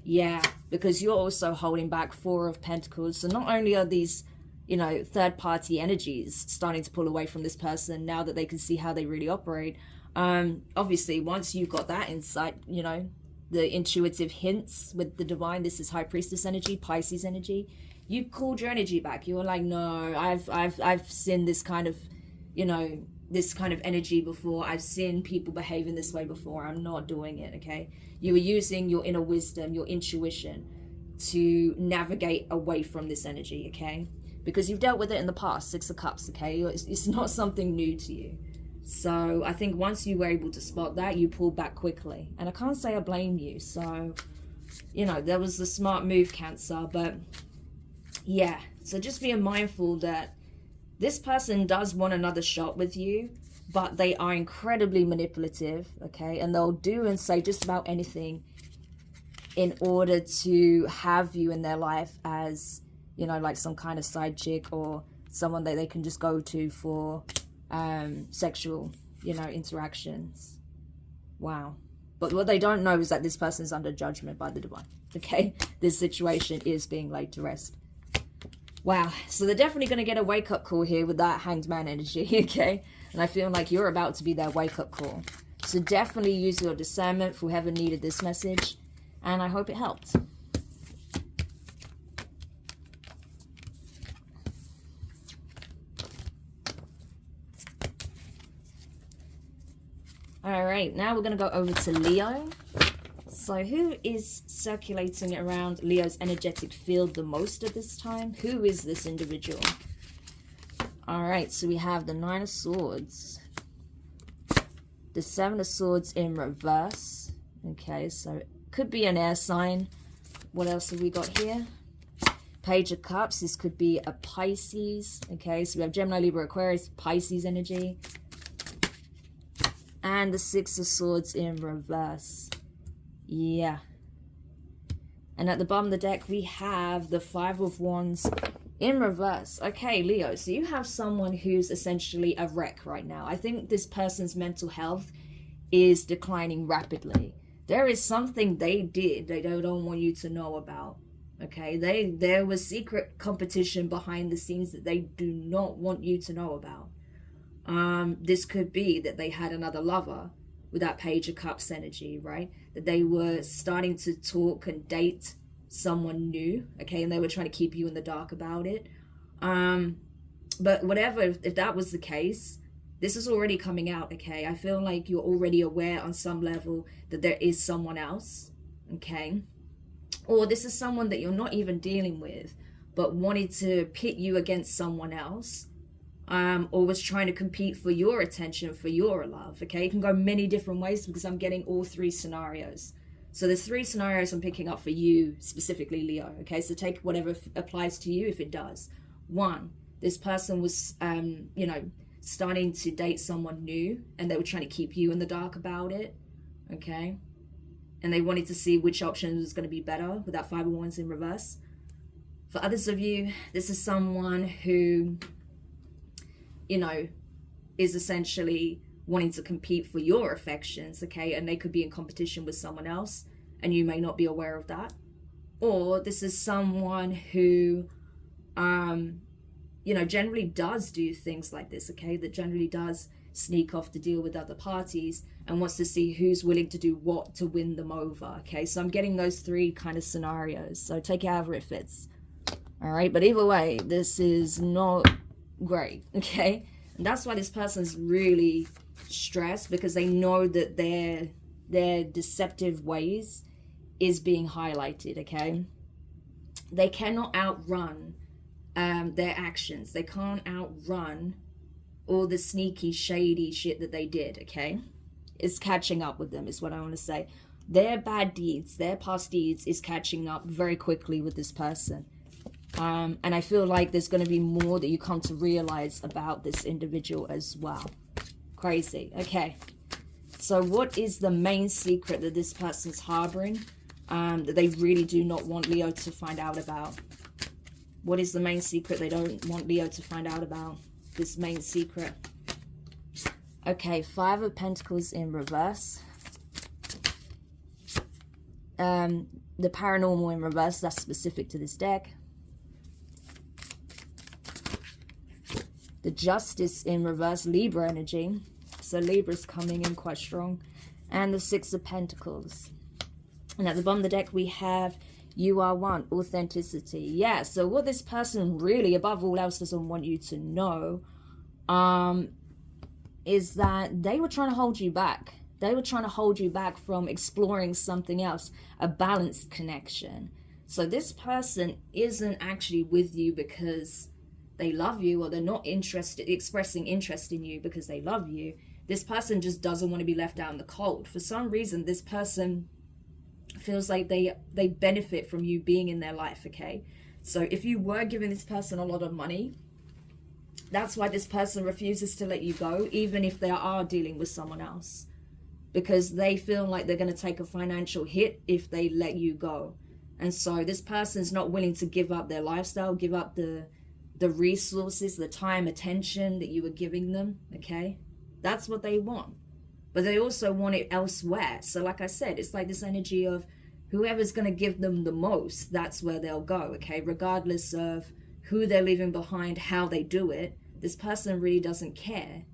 Yeah, because you're also holding back Four of Pentacles. So not only are these, you know, third-party energies starting to pull away from this person now that they can see how they really operate. Obviously, once you've got that insight, you know, the intuitive hints with the divine, this is High Priestess energy, Pisces energy, you called your energy back. You were like, no, I've seen this kind of, you know, this kind of energy before. I've seen people behave in this way before. I'm not doing it, okay? You were using your inner wisdom, your intuition to navigate away from this energy, okay? Because you've dealt with it in the past, Six of Cups, okay? It's not something new to you. So I think once you were able to spot that, you pulled back quickly. And I can't say I blame you. So, you know, that was the smart move, Cancer. But yeah, so just being mindful that this person does want another shot with you, but they are incredibly manipulative, okay? And they'll do and say just about anything in order to have you in their life as, you know, like some kind of side chick or someone that they can just go to for sexual, you know, interactions. Wow. But what they don't know is that this person is under judgment by the divine, okay? This situation is being laid to rest. Wow. So they're definitely going to get a wake-up call here with that Hanged Man energy, okay? And I feel like you're about to be their wake-up call. So definitely use your discernment for whoever needed this message. And I hope it helped. All right, now we're going to go over to Leo. So who is circulating around Leo's energetic field the most at this time? Who is this individual? All right, so we have the Nine of Swords, the Seven of Swords in reverse. Okay, so it could be an air sign. What else have we got here? Page of Cups. This could be a Pisces. Okay, so we have Gemini, Libra, Aquarius, Pisces energy. And the Six of Swords in reverse. Yeah. And at the bottom of the deck, we have the Five of Wands in reverse. Okay, Leo, so you have someone who's essentially a wreck right now. I think this person's mental health is declining rapidly. There is something they did they don't want you to know about. Okay, there was secret competition behind the scenes that they do not want you to know about. This could be that they had another lover with that Page of Cups energy, right? That they were starting to talk and date someone new, okay? And they were trying to keep you in the dark about it. But whatever, if that was the case, this is already coming out, okay? I feel like you're already aware on some level that there is someone else, okay? Or this is someone that you're not even dealing with, but wanted to pit you against someone else. Or was trying to compete for your attention, for your love, okay? It can go many different ways because I'm getting all three scenarios. So there's three scenarios I'm picking up for you, specifically Leo, okay? So take whatever applies to you if it does. One, this person was, you know, starting to date someone new and they were trying to keep you in the dark about it, okay? And they wanted to see which option was going to be better with that Five of Wands in reverse. For others of you, this is someone who, you know, is essentially wanting to compete for your affections, okay? And they could be in competition with someone else and you may not be aware of that. Or this is someone who you know, generally does do things like this, okay? That generally does sneak off to deal with other parties and wants to see who's willing to do what to win them over, okay? So I'm getting those three kind of scenarios. So take it however it fits, all right? But either way, this is not great, okay? And that's why this person's really stressed, because they know that their deceptive ways is being highlighted, okay? They cannot outrun their actions. They can't outrun all the sneaky, shady shit that they did, okay? It's catching up with them, is what I want to say. Their bad deeds, their past deeds is catching up very quickly with this person. And I feel like there's going to be more that you come to realize about this individual as well. Crazy. Okay. So what is the main secret that this person's harboring that they really do not want Leo to find out about? What is the main secret they don't want Leo to find out about? This main secret. Okay, 5 of Pentacles in reverse. The paranormal in reverse, that's specific to this deck. The Justice in reverse, Libra energy. So Libra's coming in quite strong. And the 6 of Pentacles. And at the bottom of the deck, we have you are one, authenticity. Yeah, so what this person really, above all else, doesn't want you to know is that they were trying to hold you back. They were trying to hold you back from exploring something else, a balanced connection. So this person isn't actually with you because they love you, or they're not expressing interest in you because they love you. This person just doesn't want to be left out in the cold. For some reason, this person feels like they benefit from you being in their life, okay? So if you were giving this person a lot of money, that's why this person refuses to let you go, even if they are dealing with someone else, because they feel like they're going to take a financial hit if they let you go. And so this person's not willing to give up their lifestyle, give up the resources, the time, attention that you were giving them, okay? That's what they want. But they also want it elsewhere. So like I said, it's like this energy of whoever's going to give them the most, that's where they'll go, okay? Regardless of who they're leaving behind, how they do it, this person really doesn't care.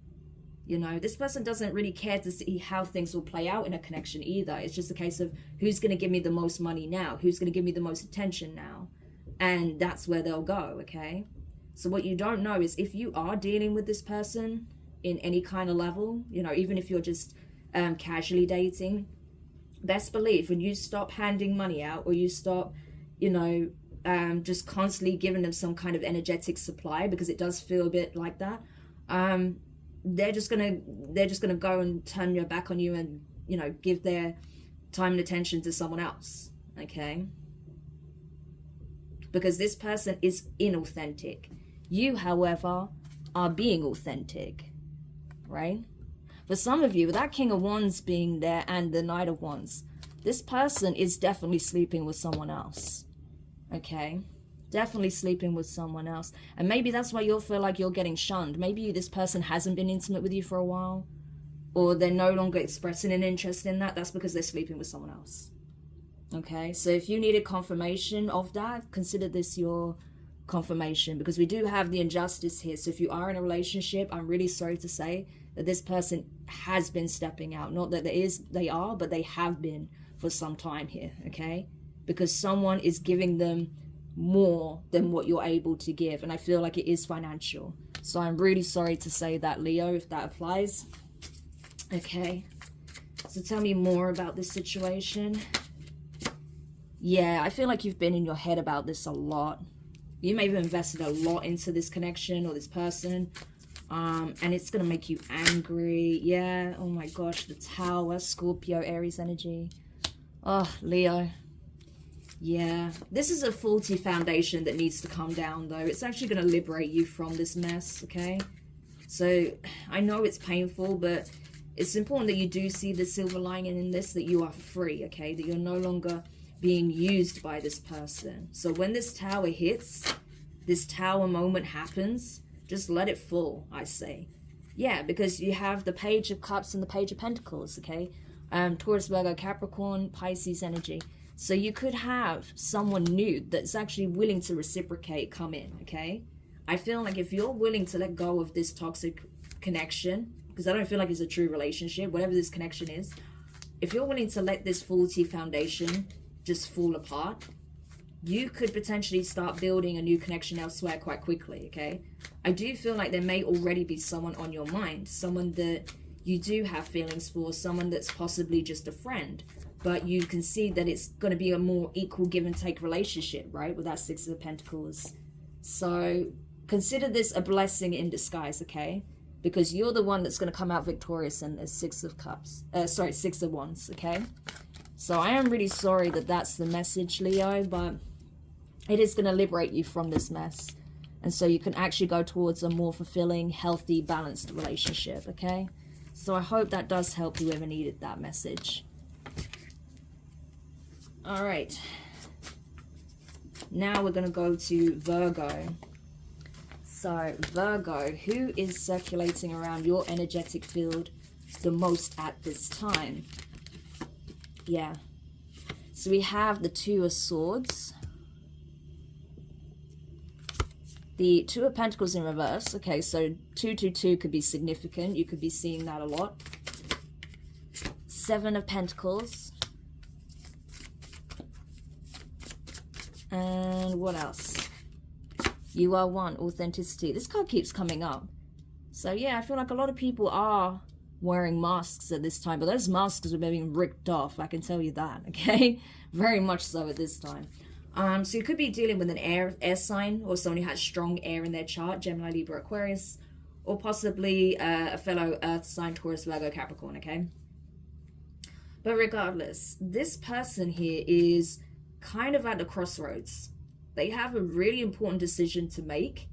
You know, this person doesn't really care to see how things will play out in a connection either. It's just a case of who's going to give me the most money now? Who's going to give me the most attention now? And that's where they'll go, okay? So what you don't know is if you are dealing with this person in any kind of level, you know, even if you're just casually dating, best believe when you stop handing money out, or you stop, you know, just constantly giving them some kind of energetic supply, because it does feel a bit like that, they're just gonna go and turn your back on you and, you know, give their time and attention to someone else, okay? Because this person is inauthentic. You, however, are being authentic, right? For some of you, with that King of Wands being there and the Knight of Wands, this person is definitely sleeping with someone else, okay? Definitely sleeping with someone else. And maybe that's why you'll feel like you're getting shunned. Maybe this person hasn't been intimate with you for a while, or they're no longer expressing an interest in that. That's because they're sleeping with someone else, okay? So if you needed confirmation of that, consider this your confirmation, because we do have the injustice here. So if you are in a relationship, I'm really sorry to say that this person has been stepping out. Not that they are, but they have been for some time here, okay? Because someone is giving them more than what you're able to give, and I feel like it is financial. So I'm really sorry to say that, Leo, if that applies. Okay, so tell me more about this situation. Yeah, I feel like you've been in your head about this a lot. You may have invested a lot into this connection or this person, and it's gonna make you angry. Yeah, oh my gosh, the Tower, Scorpio, Aries energy. Oh, Leo. Yeah, this is a faulty foundation that needs to come down, though. It's actually going to liberate you from this mess, okay? So I know it's painful, but it's important that you do see the silver lining in this, that you are free, okay? That you're no longer being used by this person. So when this Tower hits, this Tower moment happens, just let it fall, I say. Yeah, because you have the Page of Cups and the Page of Pentacles, okay? Taurus, Virgo, Capricorn, Pisces energy. So you could have someone new that's actually willing to reciprocate come in, okay? I feel like if you're willing to let go of this toxic connection, because I don't feel like it's a true relationship, whatever this connection is, if you're willing to let this faulty foundation just fall apart, you could potentially start building a new connection elsewhere quite quickly, okay? I do feel like there may already be someone on your mind, someone that you do have feelings for, someone that's possibly just a friend, but you can see that it's going to be a more equal give and take relationship, right? With that Six of Pentacles. So consider this a blessing in disguise, okay? Because you're the one that's going to come out victorious in the Six of Wands, okay? So I am really sorry that that's the message, Leo, but it is going to liberate you from this mess. And so you can actually go towards a more fulfilling, healthy, balanced relationship, okay? So I hope that does help whoever needed that message. All right. Now we're going to go to Virgo. So Virgo, who is circulating around your energetic field the most at this time? Yeah. So we have the Two of Swords. The Two of Pentacles in reverse. Okay, so 222 could be significant. You could be seeing that a lot. Seven of Pentacles. And what else? You are one. Authenticity. This card keeps coming up. So yeah, I feel like a lot of people are wearing masks at this time. But those masks are being ripped off. I can tell you that, okay? Very much so at this time. So you could be dealing with an air sign or someone who has strong air in their chart, Gemini, Libra, Aquarius, or possibly a fellow earth sign, Taurus, Virgo, Capricorn, okay? But regardless, this person here is kind of at the crossroads. They have a really important decision to make,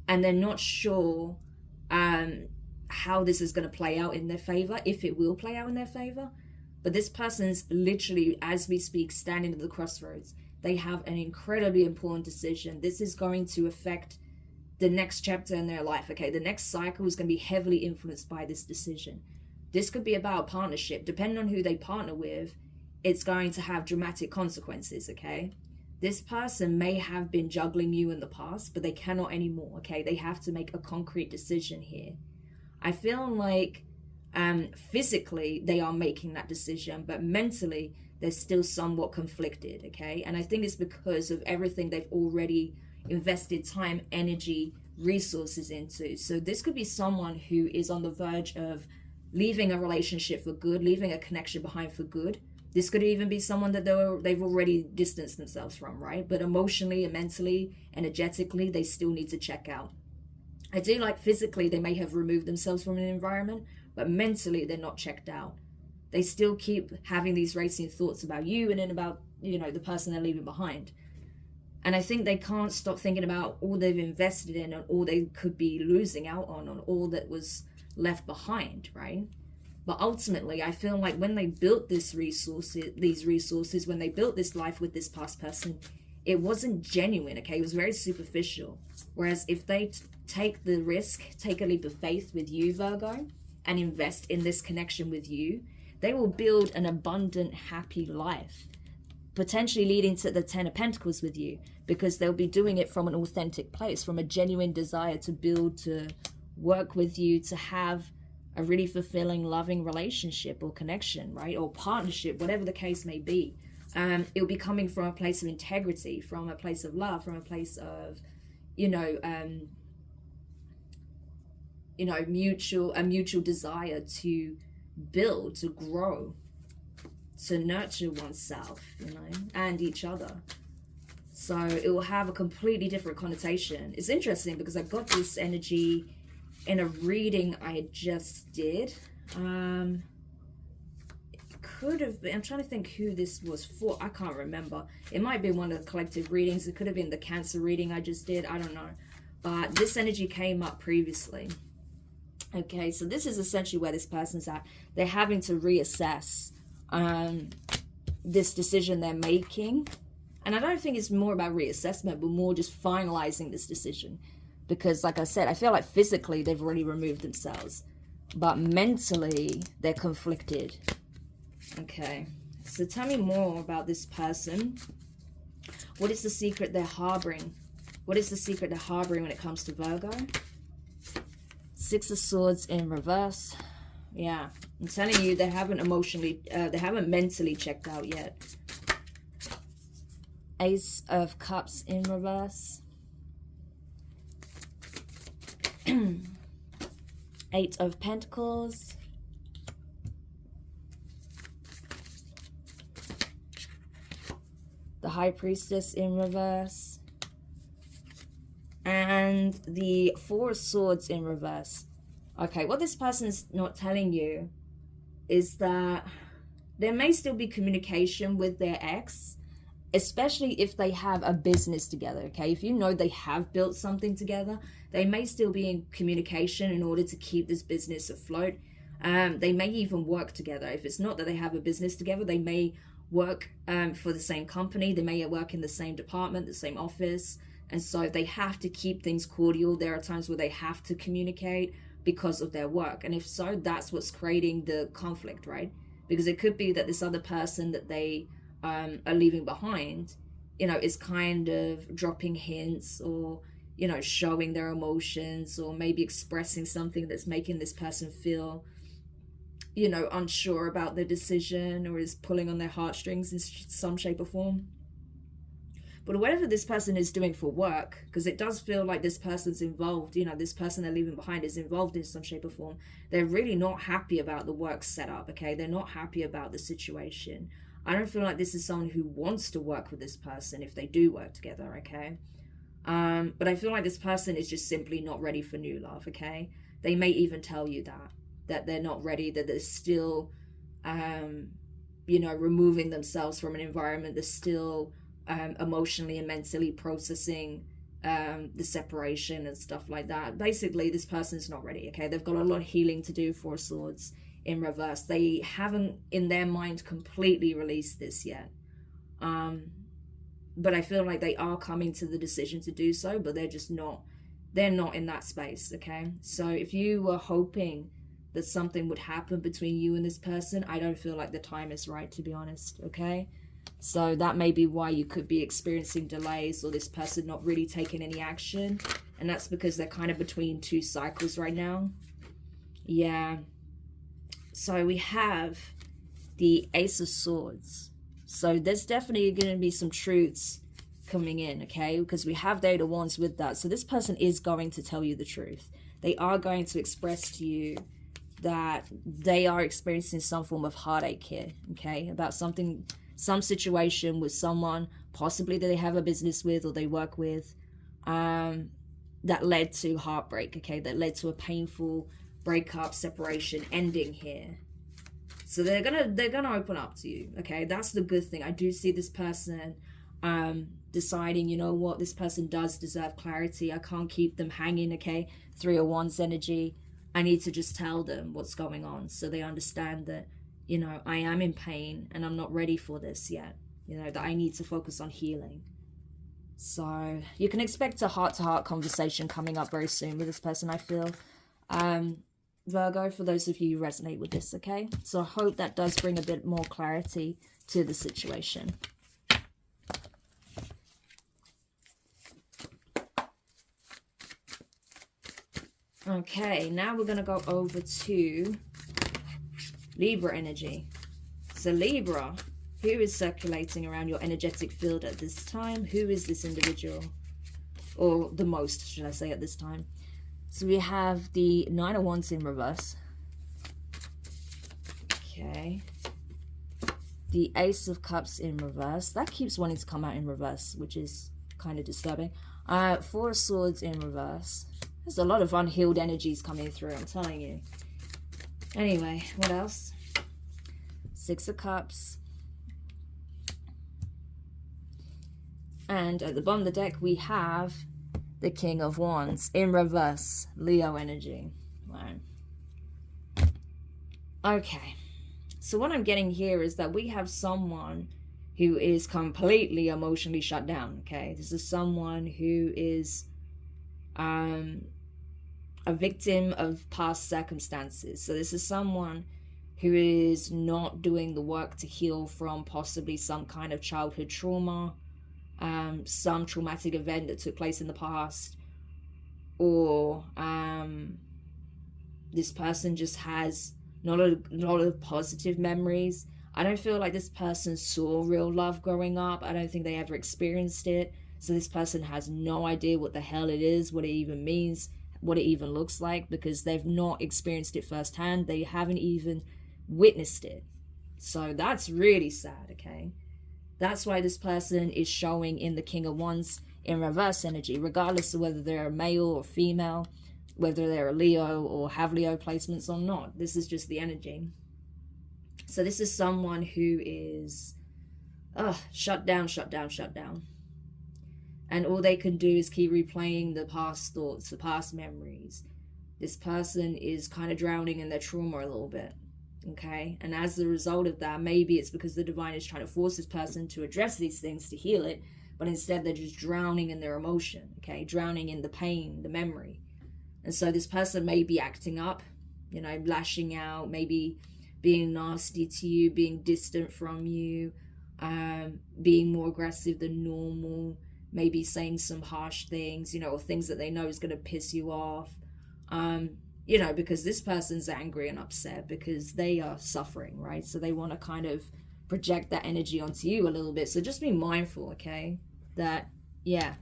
and they're not sure how this is going to play out in their favor, if it will play out in their favor. But this person's literally, as we speak, standing at the crossroads. They have an incredibly important decision. This is going to affect the next chapter in their life, okay? The next cycle is going to be heavily influenced by this decision. This could be about a partnership. Depending on who they partner with, it's going to have dramatic consequences, okay? This person may have been juggling you in the past, but they cannot anymore, okay? They have to make a concrete decision here. I feel like physically they are making that decision, but mentally they're still somewhat conflicted, okay? And I think it's because of everything they've already invested time, energy, resources into. So this could be someone who is on the verge of leaving a relationship for good, leaving a connection behind for good. This could even be someone that they've already distanced themselves from, right? But emotionally and mentally, energetically, they still need to check out. I do like physically they may have removed themselves from an environment, but mentally they're not checked out. They still keep having these racing thoughts about you and then about, you know, the person they're leaving behind. And I think they can't stop thinking about all they've invested in and all they could be losing out on all that was left behind, right? But ultimately, I feel like when they built these resources, when they built this life with this past person, it wasn't genuine, okay? It was very superficial. Whereas if they take the risk, take a leap of faith with you, Virgo, and invest in this connection with you, they will build an abundant, happy life, potentially leading to the Ten of Pentacles with you, because they'll be doing it from an authentic place, from a genuine desire to build, to work with you, to have a really fulfilling, loving relationship or connection, right? Or partnership, whatever the case may be. It'll be coming from a place of integrity, from a place of love, from a place of, mutual desire to build, to grow, to nurture oneself, and each other. So it will have a completely different connotation. It's interesting because I got this energy in a reading I just did. It could have been, I'm trying to think who this was for. I can't remember. It might be one of the collective readings. It could have been the Cancer reading I just did. I don't know. But this energy came up previously. Okay, so this is essentially where this person's at. They're having to reassess this decision they're making. And I don't think it's more about reassessment, but more just finalizing this decision. Because like I said, I feel like physically they've already removed themselves. But mentally, they're conflicted. Okay, So tell me more about this person. What is the secret they're harboring? What is the secret they're harboring when it comes to Virgo? Six of Swords in reverse. Yeah, I'm telling you, they haven't mentally checked out yet. Ace of Cups in reverse. Eight of Pentacles. The High Priestess in reverse. And the Four of Swords in reverse. Okay, what this person is not telling you is that there may still be communication with their ex, especially if they have a business together, okay? If you know they have built something together, they may still be in communication in order to keep this business afloat. They may even work together. If it's not that they have a business together, they may work for the same company. They may work in the same department, the same office. And so they have to keep things cordial. There are times where they have to communicate because of their work. And if so, that's what's creating the conflict, right? Because it could be that this other person that they are leaving behind, you know, is kind of dropping hints or, you know, showing their emotions or maybe expressing something that's making this person feel, you know, unsure about their decision or is pulling on their heartstrings in some shape or form. But whatever this person is doing for work, because it does feel like this person's involved, you know, this person they're leaving behind is involved in some shape or form. They're really not happy about the work setup, okay? They're not happy about the situation. I don't feel like this is someone who wants to work with this person if they do work together, okay? But I feel like this person is just simply not ready for new love, okay? They may even tell you that they're not ready, that they're still, you know, removing themselves from an environment. They're still emotionally and mentally processing the separation and stuff like that. Basically, this person's not ready, okay? They've got a lot of healing to do. Four Swords in reverse. They haven't, in their mind, completely released this yet. But I feel like they are coming to the decision to do so, but they're just not, they're not in that space, okay? So if you were hoping that something would happen between you and this person, I don't feel like the time is right, to be honest, okay? So that may be why you could be experiencing delays or this person not really taking any action. And that's because they're kind of between two cycles right now. Yeah. So we have the Ace of Swords. So there's definitely going to be some truths coming in, okay? Because we have the Eight of Wands with that. So this person is going to tell you the truth. They are going to express to you that they are experiencing some form of heartache here, okay? About something, some situation with someone, possibly that they have a business with or they work with, that led to heartbreak, okay? That led to a painful breakup, separation, ending here. So they're gonna open up to you, okay? That's the good thing. I do see this person deciding, you know what, this person does deserve clarity. I can't keep them hanging, okay? Three of Wands energy. I need to just tell them what's going on so they understand that, you know, I am in pain and I'm not ready for this yet. You know, that I need to focus on healing. So you can expect a heart-to-heart conversation coming up very soon with this person, I feel. Virgo, for those of you who resonate with this, okay? So I hope that does bring a bit more clarity to the situation. Okay, now we're going to go over to Libra energy. So Libra, who is circulating around your energetic field at this time? Who is this individual? Or the most, should I say, at this time? So we have the Nine of Wands in reverse. Okay. The Ace of Cups in reverse. That keeps wanting to come out in reverse, which is kind of disturbing. Four of Swords in reverse. There's a lot of unhealed energies coming through, I'm telling you. Anyway, what else? Six of Cups. And at the bottom of the deck, we have the King of Wands in reverse. Leo energy. Right. Okay. So what I'm getting here is that we have someone who is completely emotionally shut down, okay? This is someone who is a victim of past circumstances. So this is someone who is not doing the work to heal from possibly some kind of childhood trauma, some traumatic event that took place in the past, or this person just has not a lot of positive memories. I don't feel like this person saw real love growing up. I don't think they ever experienced it. So this person has no idea what the hell it is, what it even means, what it even looks like, because they've not experienced it firsthand. They haven't even witnessed it. So that's really sad, okay? That's why this person is showing in the King of Wands in reverse energy, regardless of whether they're a male or female, whether they're a Leo or have Leo placements or not. This is just the energy. So this is someone who is shut down. And all they can do is keep replaying the past thoughts, the past memories. This person is kind of drowning in their trauma a little bit, okay? And as a result of that, maybe it's because the divine is trying to force this person to address these things, to heal it, but instead they're just drowning in their emotion, okay? Drowning in the pain, the memory. And so this person may be acting up, you know, lashing out, maybe being nasty to you, being distant from you, being more aggressive than normal, maybe saying some harsh things, you know, or things that they know is going to piss you off, you know, because this person's angry and upset because they are suffering, right? So they want to kind of project that energy onto you a little bit. So just be mindful, okay, that, yeah,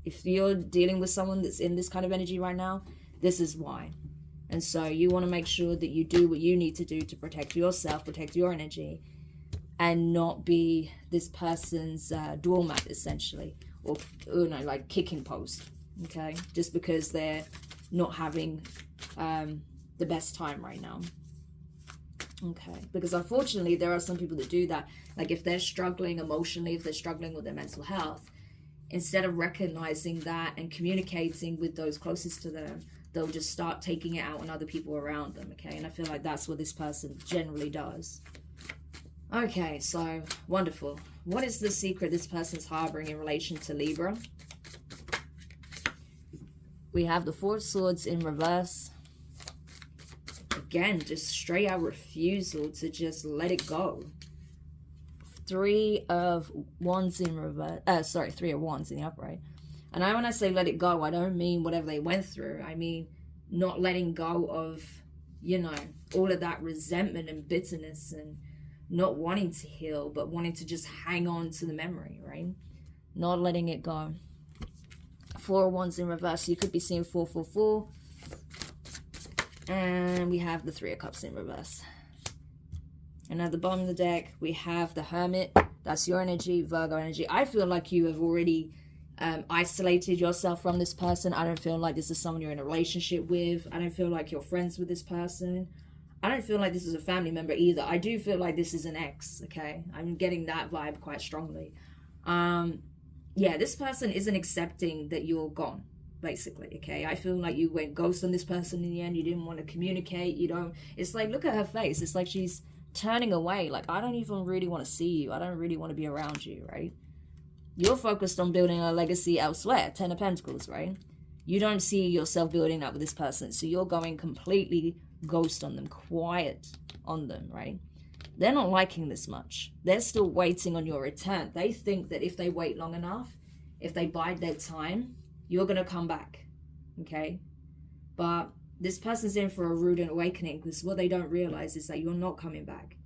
if you're dealing with someone that's in this kind of energy right now, this is why. And so you want to make sure that you do what you need to do to protect yourself, protect your energy, and not be this person's doormat, essentially, or, you know, like kicking post, okay? Just because they're not having the best time right now, okay? Because unfortunately, there are some people that do that. Like if they're struggling emotionally, if they're struggling with their mental health, instead of recognizing that and communicating with those closest to them, they'll just start taking it out on other people around them, okay? And I feel like that's what this person generally does. Okay, so wonderful. What is the secret this person's harboring in relation to Libra? We have the Four of Swords in reverse. Again, just straight out refusal to just let it go. Three of Wands in reverse. Three of Wands in the upright. And when I say let it go, I don't mean whatever they went through. I mean not letting go of, you know, all of that resentment and bitterness and not wanting to heal, but wanting to just hang on to the memory, right? Not letting it go. Four of Wands in reverse. You could be seeing 444. And we have the Three of Cups in reverse. And at the bottom of the deck, we have the Hermit. That's your energy, Virgo energy. I feel like you have already isolated yourself from this person. I don't feel like this is someone you're in a relationship with. I don't feel like you're friends with this person. I don't feel like this is a family member either. I do feel like this is an ex, okay? I'm getting that vibe quite strongly. Yeah, this person isn't accepting that you're gone, basically, okay? I feel like you went ghost on this person in the end. You didn't want to communicate. You don't... It's like, look at her face. It's like she's turning away. Like, I don't even really want to see you. I don't really want to be around you, right? You're focused on building a legacy elsewhere. 10 of Pentacles, right? You don't see yourself building that with this person. So you're going completely ghost on them, quiet on them, right? They're not liking this much. They're still waiting on your return. They think that if they wait long enough, if they bide their time, you're going to come back, okay? But this person's in for a rude awakening, because what they don't realize is that you're not coming back.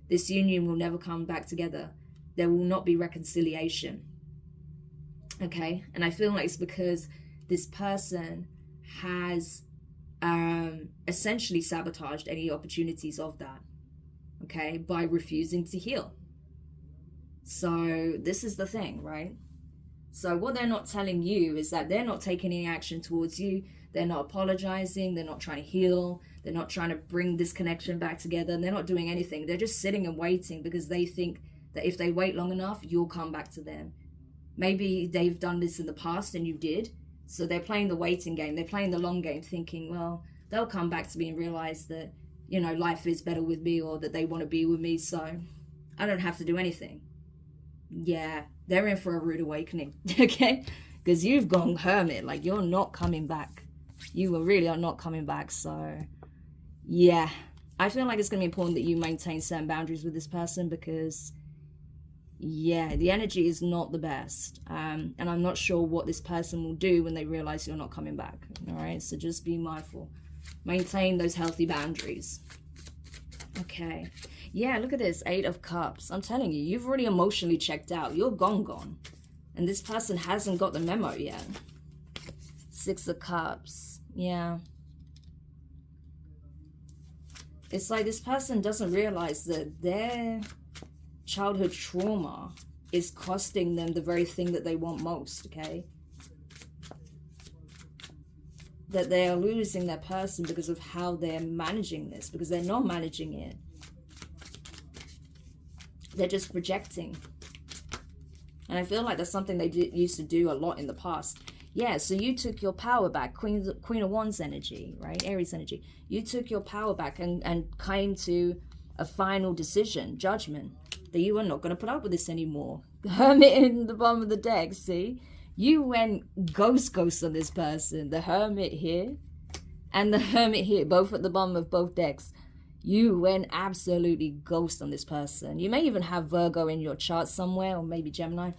This union will never come back together. There will not be reconciliation, okay? And I feel like it's because this person has essentially sabotaged any opportunities of that, okay, by refusing to heal. So this is the thing, right? So what they're not telling you is that they're not taking any action towards you. They're not apologizing. They're not trying to heal. They're not trying to bring this connection back together. And they're not doing anything. They're just sitting and waiting because they think that if they wait long enough, you'll come back to them. Maybe they've done this in the past and you did. So they're playing the waiting game. They're playing the long game, thinking, well, they'll come back to me and realize that, you know, life is better with me, or that they want to be with me, so I don't have to do anything. Yeah, they're in for a rude awakening, okay? Because you've gone hermit. Like, you're not coming back. You really are not coming back. So, yeah, I feel like it's going to be important that you maintain certain boundaries with this person because, yeah, the energy is not the best. And I'm not sure what this person will do when they realize you're not coming back. All right, so just be mindful. Maintain those healthy boundaries. Okay. Yeah, look at this. 8 of Cups. I'm telling you, you've already emotionally checked out. You're gone. And this person hasn't got the memo yet. 6 of Cups. Yeah. It's like this person doesn't realize that their childhood trauma is costing them the very thing that they want most, okay? That they are losing their person because of how they're managing this, because they're not managing it. They're just projecting. And I feel like that's something they used to do a lot in the past. Yeah, so you took your power back. Queen of Wands energy, right? Aries energy. You took your power back and came to a final decision, judgment, that you were not going to put up with this anymore. Hermit in the bottom of the deck, see? You went ghost on this person. The Hermit here and the Hermit here, both at the bottom of both decks. You went absolutely ghost on this person. You may even have Virgo in your chart somewhere, or maybe Gemini.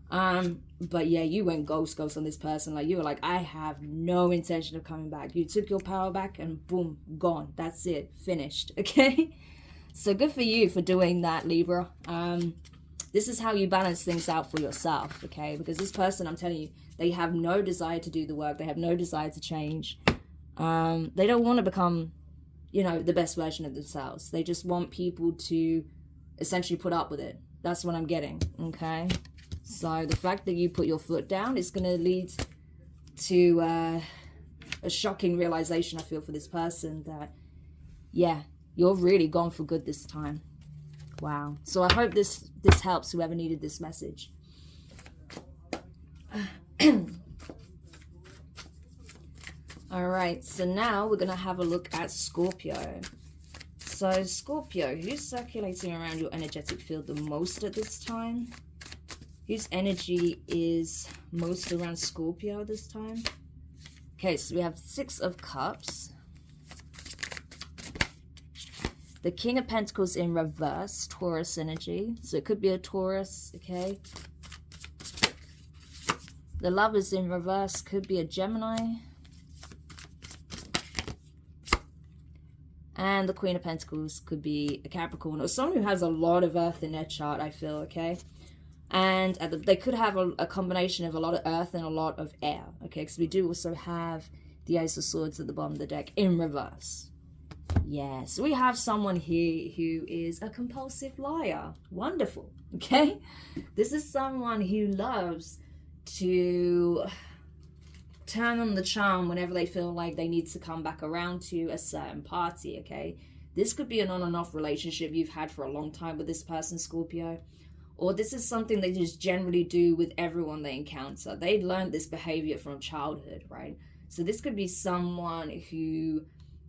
But yeah, you went ghost on this person. Like, you were like, I have no intention of coming back. You took your power back and boom, gone. That's it. Finished. Okay? So good for you for doing that, Libra. This is how you balance things out for yourself, okay? Because this person, I'm telling you, they have no desire to do the work. They have no desire to change. They don't want to become, you know, the best version of themselves. They just want people to essentially put up with it. That's what I'm getting, okay? So the fact that you put your foot down is going to lead to a shocking realization, I feel, for this person that, yeah, you're really gone for good this time. Wow. So I hope this helps whoever needed this message. All right, so now we're going to have a look at Scorpio. So Scorpio, who's circulating around your energetic field the most at this time? Whose energy is most around Scorpio this time? Okay, so we have 6 of Cups. The King of Pentacles in reverse, Taurus energy. So it could be a Taurus, okay? The Lovers in reverse could be a Gemini. And the Queen of Pentacles could be a Capricorn or someone who has a lot of earth in their chart, I feel, okay? And they could have a combination of a lot of earth and a lot of air, okay? Because we do also have the Ace of Swords at the bottom of the deck in reverse. Yes, we have someone here who is a compulsive liar. Wonderful, okay? This is someone who loves to turn on the charm whenever they feel like they need to come back around to a certain party, okay? This could be an on and off relationship you've had for a long time with this person, Scorpio. Or this is something they just generally do with everyone they encounter. They learned this behavior from childhood, right? So this could be someone who,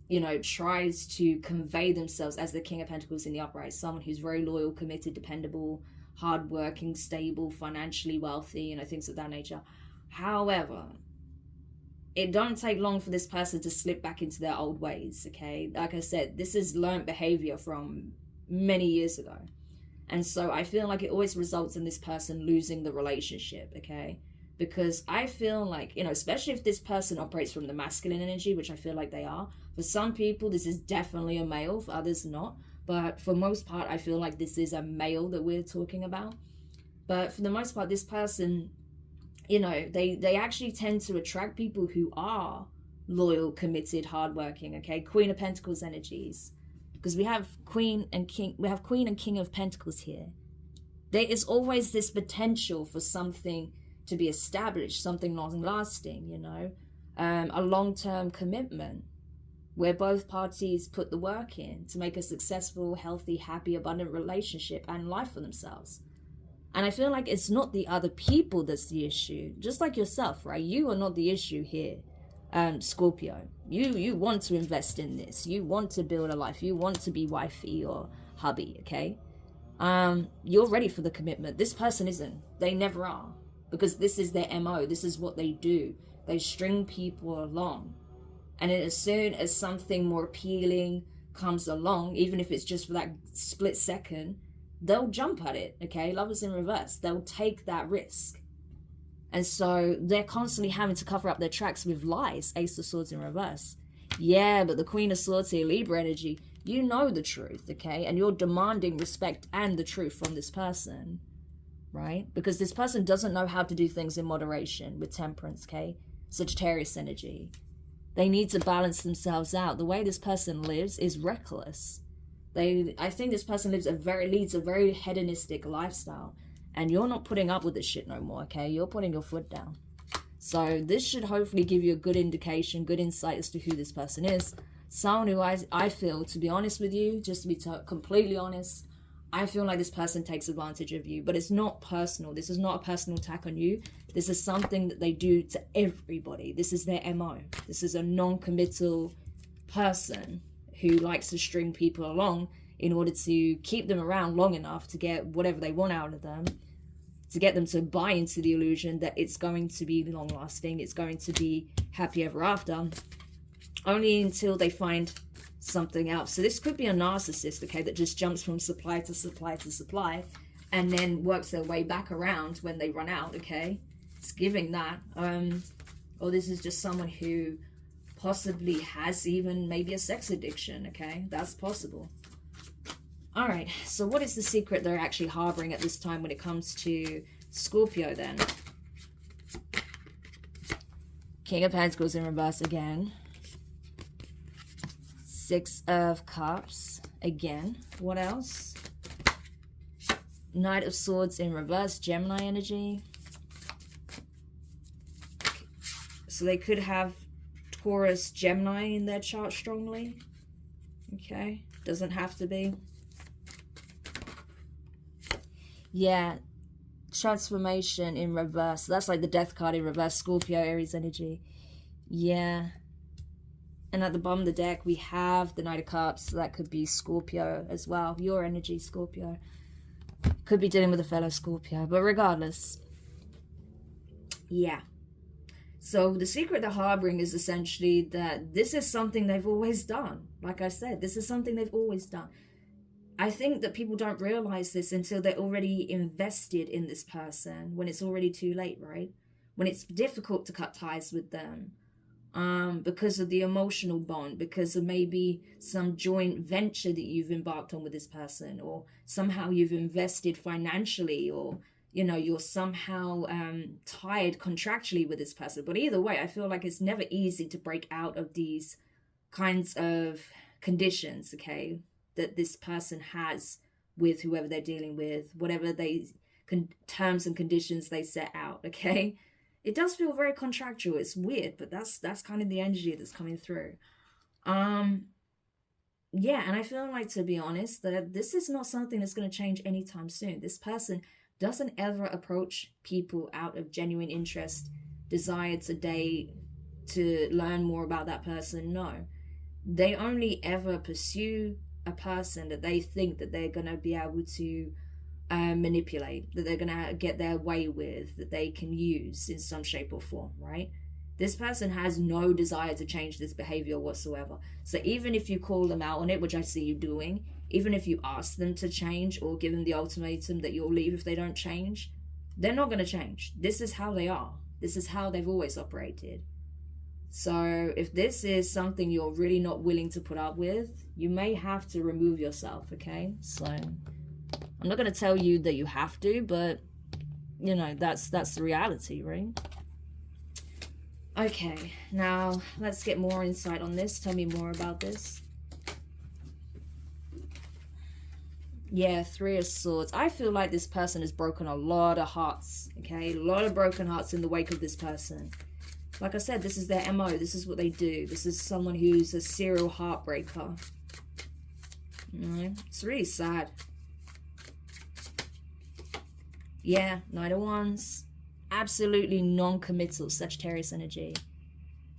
you know, tries to convey themselves as the King of Pentacles in the upright. Someone who's very loyal, committed, dependable, hardworking, stable, financially wealthy, you know, things of that nature. However, it don't take long for this person to slip back into their old ways, okay? Like I said, this is learned behavior from many years ago. And so I feel like it always results in this person losing the relationship, okay? Because I feel like, you know, especially if this person operates from the masculine energy, which I feel like they are. For some people, this is definitely a male, for others not. But for most part, I feel like this is a male that we're talking about. But for the most part, this person, you know, they actually tend to attract people who are loyal, committed, hardworking, okay? Queen of Pentacles energies. Because we have Queen and King of Pentacles here. There is always this potential for something to be established, something long-lasting, you know, a long-term commitment where both parties put the work in to make a successful, healthy, happy, abundant relationship and life for themselves. And I feel like it's not the other people that's the issue, just like yourself, right? You are not the issue here, Scorpio. You want to invest in this. You want to build a life. You want to be wifey or hubby, okay? You're ready for the commitment. This person isn't. They never are. Because this is their MO. This is what they do. They string people along. And as soon as something more appealing comes along, even if it's just for that split second, they'll jump at it, okay? Lovers in reverse, they'll take that risk. And so they're constantly having to cover up their tracks with lies. Ace of Swords in reverse. Yeah, but the Queen of Swords here, Libra energy, you know the truth, okay? And you're demanding respect and the truth from this person, right? Because this person doesn't know how to do things in moderation with Temperance, okay? Sagittarius energy. They need to balance themselves out. The way this person lives is reckless. I think this person leads a very hedonistic lifestyle. And you're not putting up with this shit no more, okay? You're putting your foot down. So this should hopefully give you a good indication, good insight as to who this person is. Someone who I feel, to be honest with you, just to be completely honest, I feel like this person takes advantage of you. But it's not personal. This is not a personal attack on you. This is something that they do to everybody. This is their MO. This is a non-committal person who likes to string people along in order to keep them around long enough to get whatever they want out of them, to get them to buy into the illusion that it's going to be long lasting, it's going to be happy ever after, only until they find something else. So this could be a narcissist, okay, that just jumps from supply to supply to supply and then works their way back around when they run out, okay? It's giving that. Or this is just someone who possibly has even maybe a sex addiction, okay? That's possible. All right, so what is the secret they're actually harboring at this time when it comes to Scorpio then? King of Pentacles in reverse again. Six of Cups again. What else? Knight of Swords in reverse, Gemini energy. So they could have Taurus, Gemini in their chart strongly. Okay, doesn't have to be. Yeah, transformation in reverse. So that's like the death card in reverse. Scorpio, Aries energy. Yeah. And at the bottom of the deck, we have the Knight of Cups. So that could be Scorpio as well. Your energy, Scorpio. Could be dealing with a fellow Scorpio. But regardless. Yeah. So the secret they're harboring is essentially that this is something they've always done. Like I said, this is something they've always done. I think that people don't realize this until they're already invested in this person, when it's already too late, right? When it's difficult to cut ties with them because of the emotional bond, because of maybe some joint venture that you've embarked on with this person, or somehow you've invested financially, or, you know, you're somehow tied contractually with this person. But either way, I feel like it's never easy to break out of these kinds of conditions, okay, that this person has with whoever they're dealing with, whatever terms and conditions they set out, okay? It does feel very contractual. It's weird, but that's kind of the energy that's coming through. Yeah, and I feel like, to be honest, that this is not something that's going to change anytime soon. This person doesn't ever approach people out of genuine interest, desire to date, to learn more about that person. No, they only ever pursue a person that they think that they're going to be able to manipulate, that they're going to get their way with, that they can use in some shape or form, right? This person has no desire to change this behavior whatsoever. So even if you call them out on it, which I see you doing, even if you ask them to change or give them the ultimatum that you'll leave if they don't change, they're not going to change. This is how they are. This is how they've always operated. So if this is something you're really not willing to put up with, you may have to remove yourself, okay? So I'm not going to tell you that you have to, but, you know, that's the reality, right? Okay, now let's get more insight on this. Tell me more about this. Yeah, Three of Swords. I feel like this person has broken a lot of hearts, okay? A lot of broken hearts in the wake of this person. Like I said, this is their MO. This is what they do. This is someone who's a serial heartbreaker. It's really sad. Yeah, Knight of Wands. Absolutely non-committal Sagittarius energy.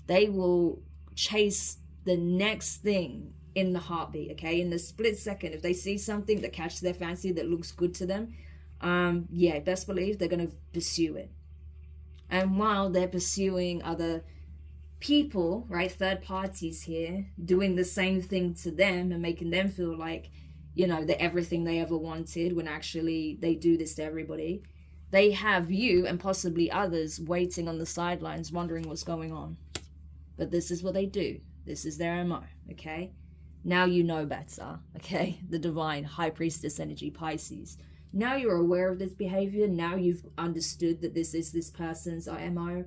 They will chase the next thing in the heartbeat, okay? In the split second, if they see something that catches their fancy, that looks good to them, yeah, best believe they're going to pursue it. And while they're pursuing other people, right, third parties here, doing the same thing to them and making them feel like, you know, they're everything they ever wanted, when actually they do this to everybody. They have you and possibly others waiting on the sidelines, wondering what's going on. But this is what they do. This is their MO, okay? Now you know better, okay? The divine high priestess energy, Pisces. Now you're aware of this behavior. Now you've understood that this is this person's MO.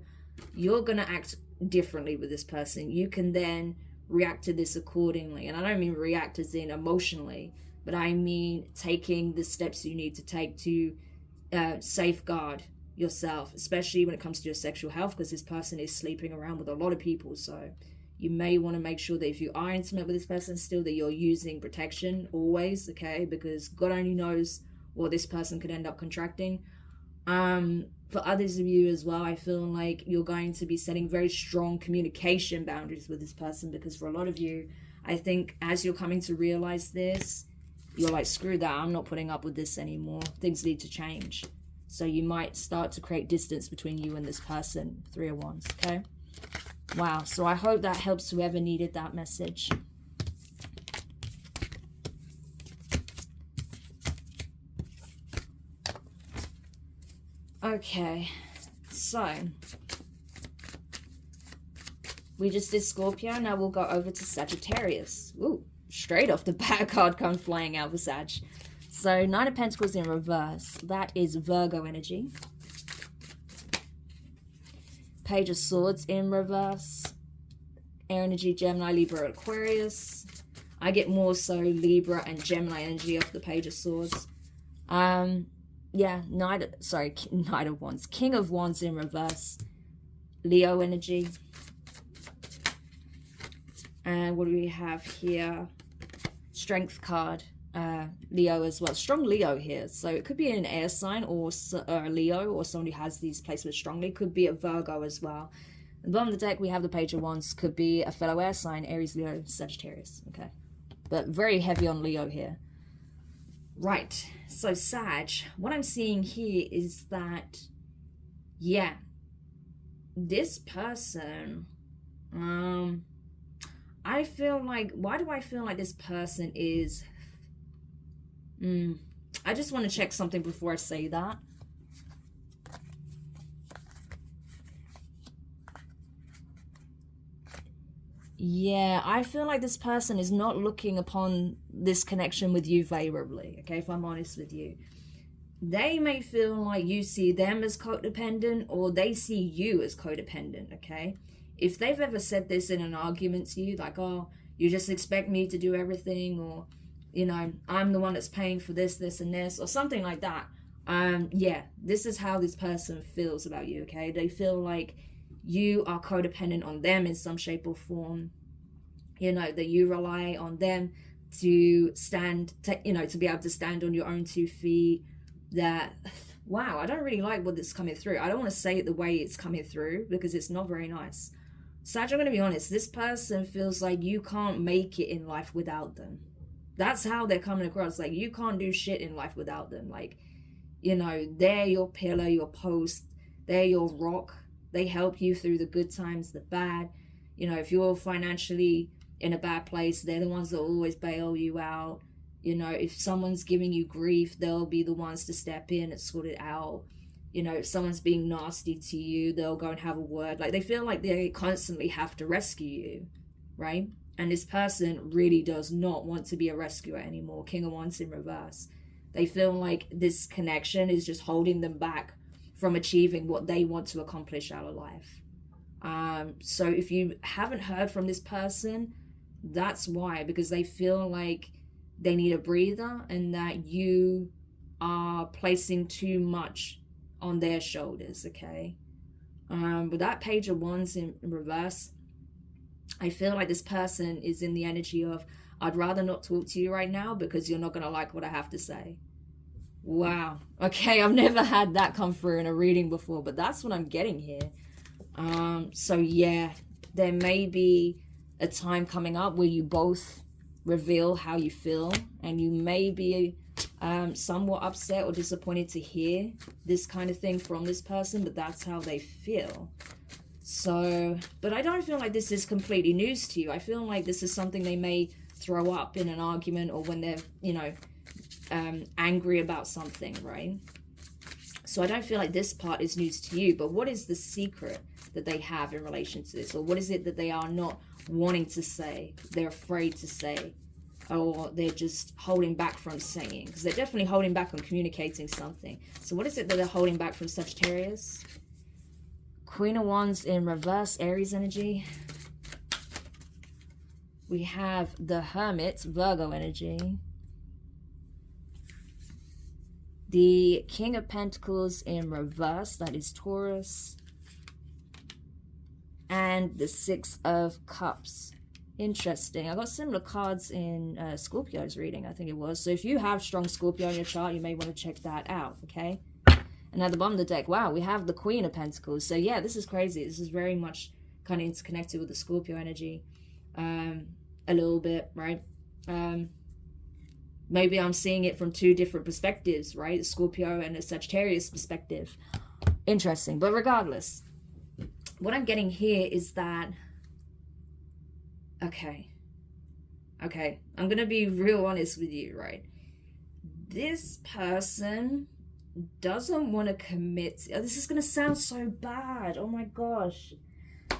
You're going to act differently with this person. You can then react to this accordingly. And I don't mean react as in emotionally, but I mean taking the steps you need to take to safeguard yourself, especially when it comes to your sexual health, because this person is sleeping around with a lot of people. So you may want to make sure that if you are intimate with this person still, that you're using protection always, okay? Because God only knows what this person could end up contracting. For others of you as well, I feel like you're going to be setting very strong communication boundaries with this person, because for a lot of you, I think as you're coming to realize this, you're like, screw that, I'm not putting up with this anymore. Things need to change. So you might start to create distance between you and this person. 3 of Wands, okay? Wow, so I hope that helps whoever needed that message. Okay, so we just did Scorpio. Now we'll go over to Sagittarius. Ooh, straight off the bat, card comes flying out for Sag. So 9 of Pentacles in reverse. That is Virgo energy. Page of Swords in reverse. Air energy, Gemini, Libra, Aquarius. I get more so Libra and Gemini energy off the Page of Swords. Yeah, Knight of Wands. King of Wands in reverse. Leo energy. And what do we have here? Strength card. Leo as well. Strong Leo here. So it could be an air sign or a Leo, or someone who has these placements strongly. Could be a Virgo as well. At the bottom of the deck, we have the Page of Wands. Could be a fellow air sign, Aries, Leo, Sagittarius. Okay. But very heavy on Leo here. Right. So Sag, what I'm seeing here is that, yeah, this person, I feel like, why do I feel like this person is, I just want to check something before I say that. Yeah, I feel like this person is not looking upon this connection with you favorably, okay, if I'm honest with you. They may feel like you see them as codependent, or they see you as codependent, okay? If they've ever said this in an argument to you, like, oh, you just expect me to do everything, or, you know, I'm the one that's paying for this, this, and this, or something like that, yeah, this is how this person feels about you, okay? They feel like you are codependent on them in some shape or form, you know, that you rely on them to stand, you know, to be able to stand on your own 2 feet. That, wow, I don't really like what is coming through. I don't want to say it the way it's coming through, because it's not very nice. Sag, I'm going to be honest, this person feels like you can't make it in life without them. That's how they're coming across. Like, you can't do shit in life without them. Like, you know, they're your pillar, your post, they're your rock. They help you through the good times, the bad. You know, if you're financially in a bad place, they're the ones that always bail you out. You know, if someone's giving you grief, they'll be the ones to step in and sort it out. You know, if someone's being nasty to you, they'll go and have a word. Like, they feel like they constantly have to rescue you, right? And this person really does not want to be a rescuer anymore. King of Wands in reverse. They feel like this connection is just holding them back from achieving what they want to accomplish out of life. So if you haven't heard from this person, that's why, because they feel like they need a breather, and that you are placing too much on their shoulders, okay? With that Page of Wands in reverse, I feel like this person is in the energy of, I'd rather not talk to you right now because you're not going to like what I have to say. Wow. Okay, I've never had that come through in a reading before, but that's what I'm getting here. So yeah, there may be a time coming up where you both reveal how you feel, and you may be somewhat upset or disappointed to hear this kind of thing from this person, but that's how they feel. So, but I don't feel like this is completely news to you. I feel like this is something they may throw up in an argument, or when they're, you know, angry about something, right? So I don't feel like this part is news to you. But what is the secret that they have in relation to this? Or what is it that they are not wanting to say, they're afraid to say, or they're just holding back from saying? Because they're definitely holding back on communicating something. So what is it that they're holding back from Sagittarius? Queen of Wands in reverse, Aries energy. We have the Hermit, Virgo energy. The King of Pentacles in reverse, that is Taurus. And the Six of Cups. Interesting. I got similar cards in Scorpio's reading, I think it was. So if you have strong Scorpio in your chart, you may want to check that out, okay? And at the bottom of the deck, wow, we have the Queen of Pentacles. So yeah, this is crazy. This is very much kind of interconnected with the Scorpio energy. A little bit, right? Maybe I'm seeing it from two different perspectives, right? The Scorpio and the Sagittarius perspective. Interesting. But regardless, what I'm getting here is that, okay, I'm going to be real honest with you, right? This person doesn't want to commit. Oh, this is going to sound so bad. Oh my gosh.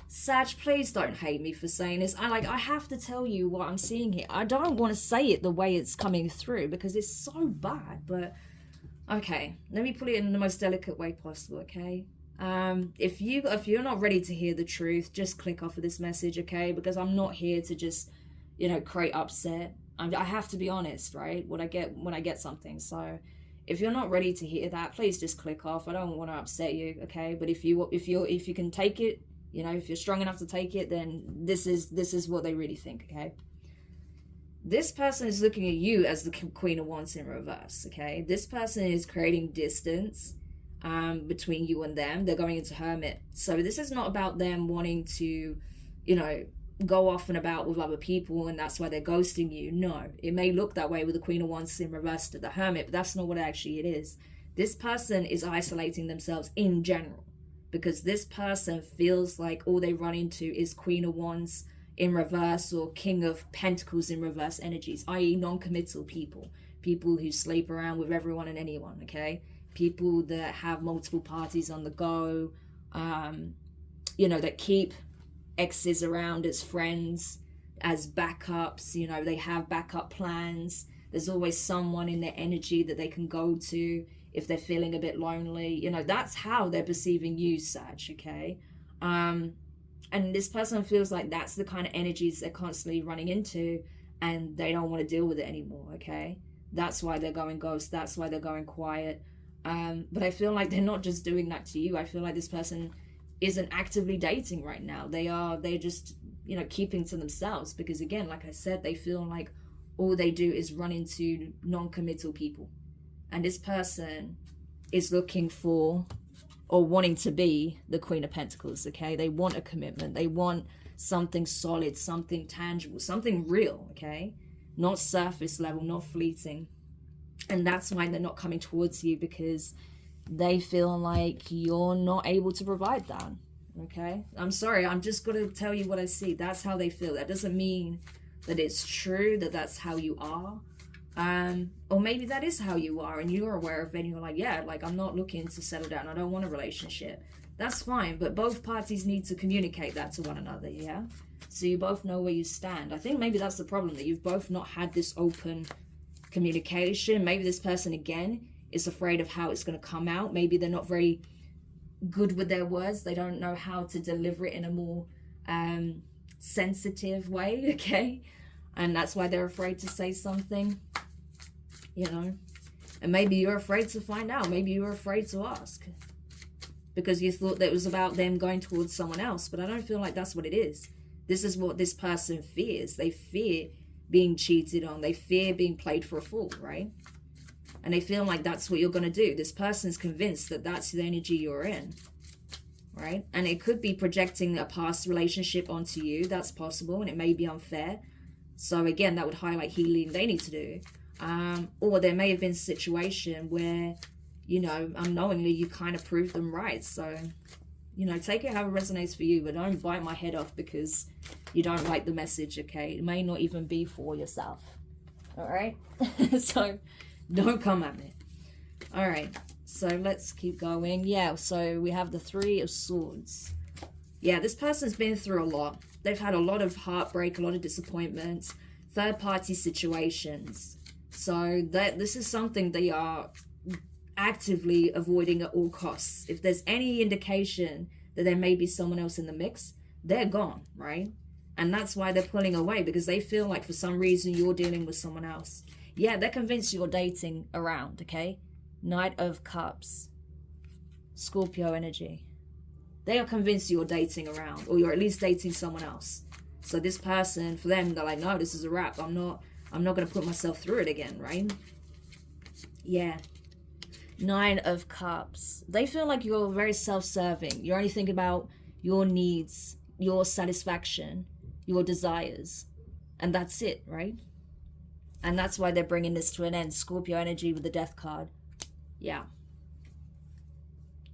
Sag, please don't hate me for saying this. I have to tell you what I'm seeing here. I don't want to say it the way it's coming through because it's so bad, but okay, let me put it in the most delicate way possible, okay? If you're not ready to hear the truth, just click off of this message, okay? Because I'm not here to just, you know, create upset. I have to be honest, right? What I get when I get something. So if you're not ready to hear that, please just click off. I don't want to upset you, okay? But if you can take it, you know, if you're strong enough to take it, then this is what they really think, okay? This person is looking at you as the Queen of Wands in reverse, okay? This person is creating distance between you and them. They're going into Hermit. So this is not about them wanting to, you know, go off and about with other people and that's why they're ghosting you. No, it may look that way with the Queen of Wands in reverse to the Hermit, but that's not what actually it is. This person is isolating themselves in general because this person feels like all they run into is Queen of Wands in reverse or King of Pentacles in reverse energies, i.e. non-committal people who sleep around with everyone and anyone, okay? People that have multiple parties on the go, you know, that keep exes around as friends, as backups, you know, they have backup plans. There's always someone in their energy that they can go to if they're feeling a bit lonely. You know, that's how they're perceiving you, Sag, okay? And this person feels like that's the kind of energies they're constantly running into and they don't want to deal with it anymore, okay? That's why they're going ghost. That's why they're going quiet. But I feel like they're not just doing that to you. I feel like this person isn't actively dating right now. They're just, you know, keeping to themselves because, again, like I said, they feel like all they do is run into non-committal people. And this person is looking for or wanting to be the Queen of Pentacles, okay? They want a commitment. They want something solid, something tangible, something real, okay? Not surface level, not fleeting. And that's why they're not coming towards you, because they feel like you're not able to provide that, okay? I'm sorry, I'm just going to tell you what I see. That's how they feel. That doesn't mean that it's true, that that's how you are. Or maybe that is how you are and you're aware of it and you're like, yeah, like I'm not looking to settle down. I don't want a relationship. That's fine, but both parties need to communicate that to one another, yeah? So you both know where you stand. I think maybe that's the problem, that you've both not had this open communication. Maybe this person, again, is afraid of how it's going to come out. Maybe they're not very good with their words. They don't know how to deliver it in a more sensitive way, okay? And that's why they're afraid to say something, you know? And maybe you're afraid to find out. Maybe you're afraid to ask because you thought that it was about them going towards someone else. But I don't feel like that's what it is. This is what this person fears. They fear being cheated on. They fear being played for a fool, right? And they feel like that's what you're going to do. This person's convinced that that's the energy you're in, right? And it could be projecting a past relationship onto you. That's possible, and it may be unfair. So again, that would highlight healing they need to do. Or there may have been a situation where, you know, unknowingly you kind of proved them right. So You know, take it however resonates for you, but don't bite my head off because you don't like the message, okay? It may not even be for yourself, all right? So don't come at me. All right, so let's keep going. Yeah, so we have the Three of Swords. Yeah, this person's been through a lot. They've had a lot of heartbreak, a lot of disappointments, third-party situations. So this is something they are actively avoiding at all costs. If there's any indication that there may be someone else in the mix, they're gone, right? And that's why they're pulling away, because they feel like for some reason you're dealing with someone else. Yeah, they're convinced you're dating around, okay? Knight of Cups. Scorpio energy. They are convinced you're dating around, or you're at least dating someone else. So this person, for them, they're like, no, this is a wrap. I'm not going to put myself through it again, right? Yeah. Nine of Cups. They feel like you're very self-serving. You're only thinking about your needs, your satisfaction, your desires. And that's it, right? And that's why they're bringing this to an end. Scorpio energy with the Death card. Yeah.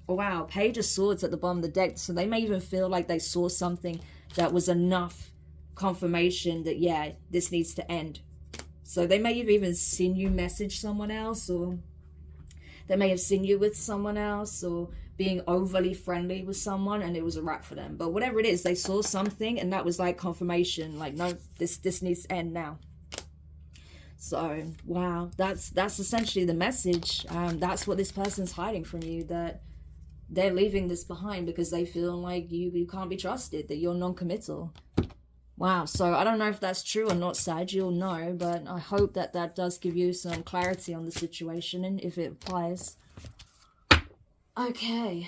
Oh, wow. Page of Swords at the bottom of the deck. So they may even feel like they saw something that was enough confirmation that, yeah, this needs to end. So they may have even seen you message someone else, or they may have seen you with someone else, or being overly friendly with someone, and it was a wrap for them. But whatever it is, they saw something, and that was like confirmation. Like, no, this needs to end now. So, wow, that's essentially the message. That's what this person's hiding from you, that they're leaving this behind because they feel like you can't be trusted, that you're non-committal. Wow, so I don't know if that's true or not, Sag, you'll know, but I hope that that does give you some clarity on the situation and if it applies. Okay.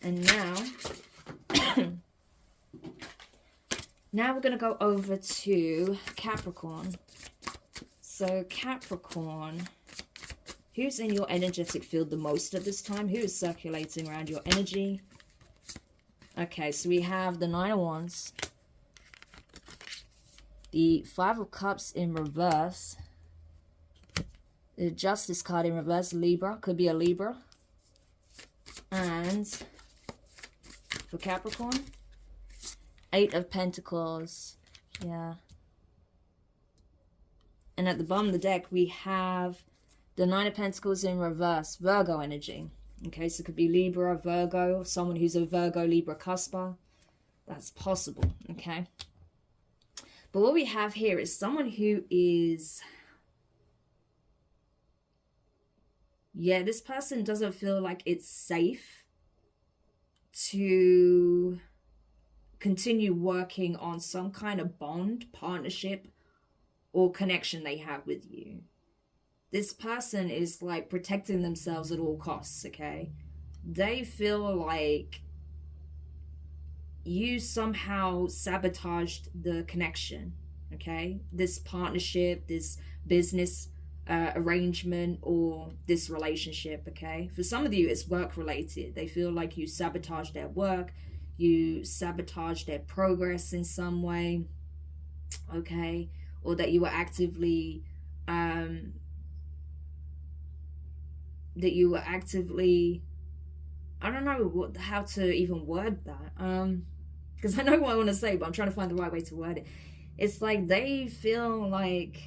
And now we're going to go over to Capricorn. So Capricorn, who's in your energetic field the most at this time? Who is circulating around your energy? Okay, so we have the Nine of Wands, the Five of Cups in reverse, the Justice card in reverse, Libra, could be a Libra, and for Capricorn, Eight of Pentacles, yeah, and at the bottom of the deck we have the Nine of Pentacles in reverse, Virgo energy. Okay, so it could be Libra, Virgo, someone who's a Virgo, Libra cusper. That's possible, okay? But what we have here is someone who is... Yeah, this person doesn't feel like it's safe to continue working on some kind of bond, partnership, or connection they have with you. This person is like protecting themselves at all costs, okay? They feel like you somehow sabotaged the connection, okay? This partnership, this business arrangement, or this relationship, okay? For some of you, it's work-related. They feel like you sabotaged their work, you sabotaged their progress in some way, okay? Or that you were actively... I don't know how to even word that, because I know what I want to say, but I'm trying to find the right way to word it. It's like they feel like,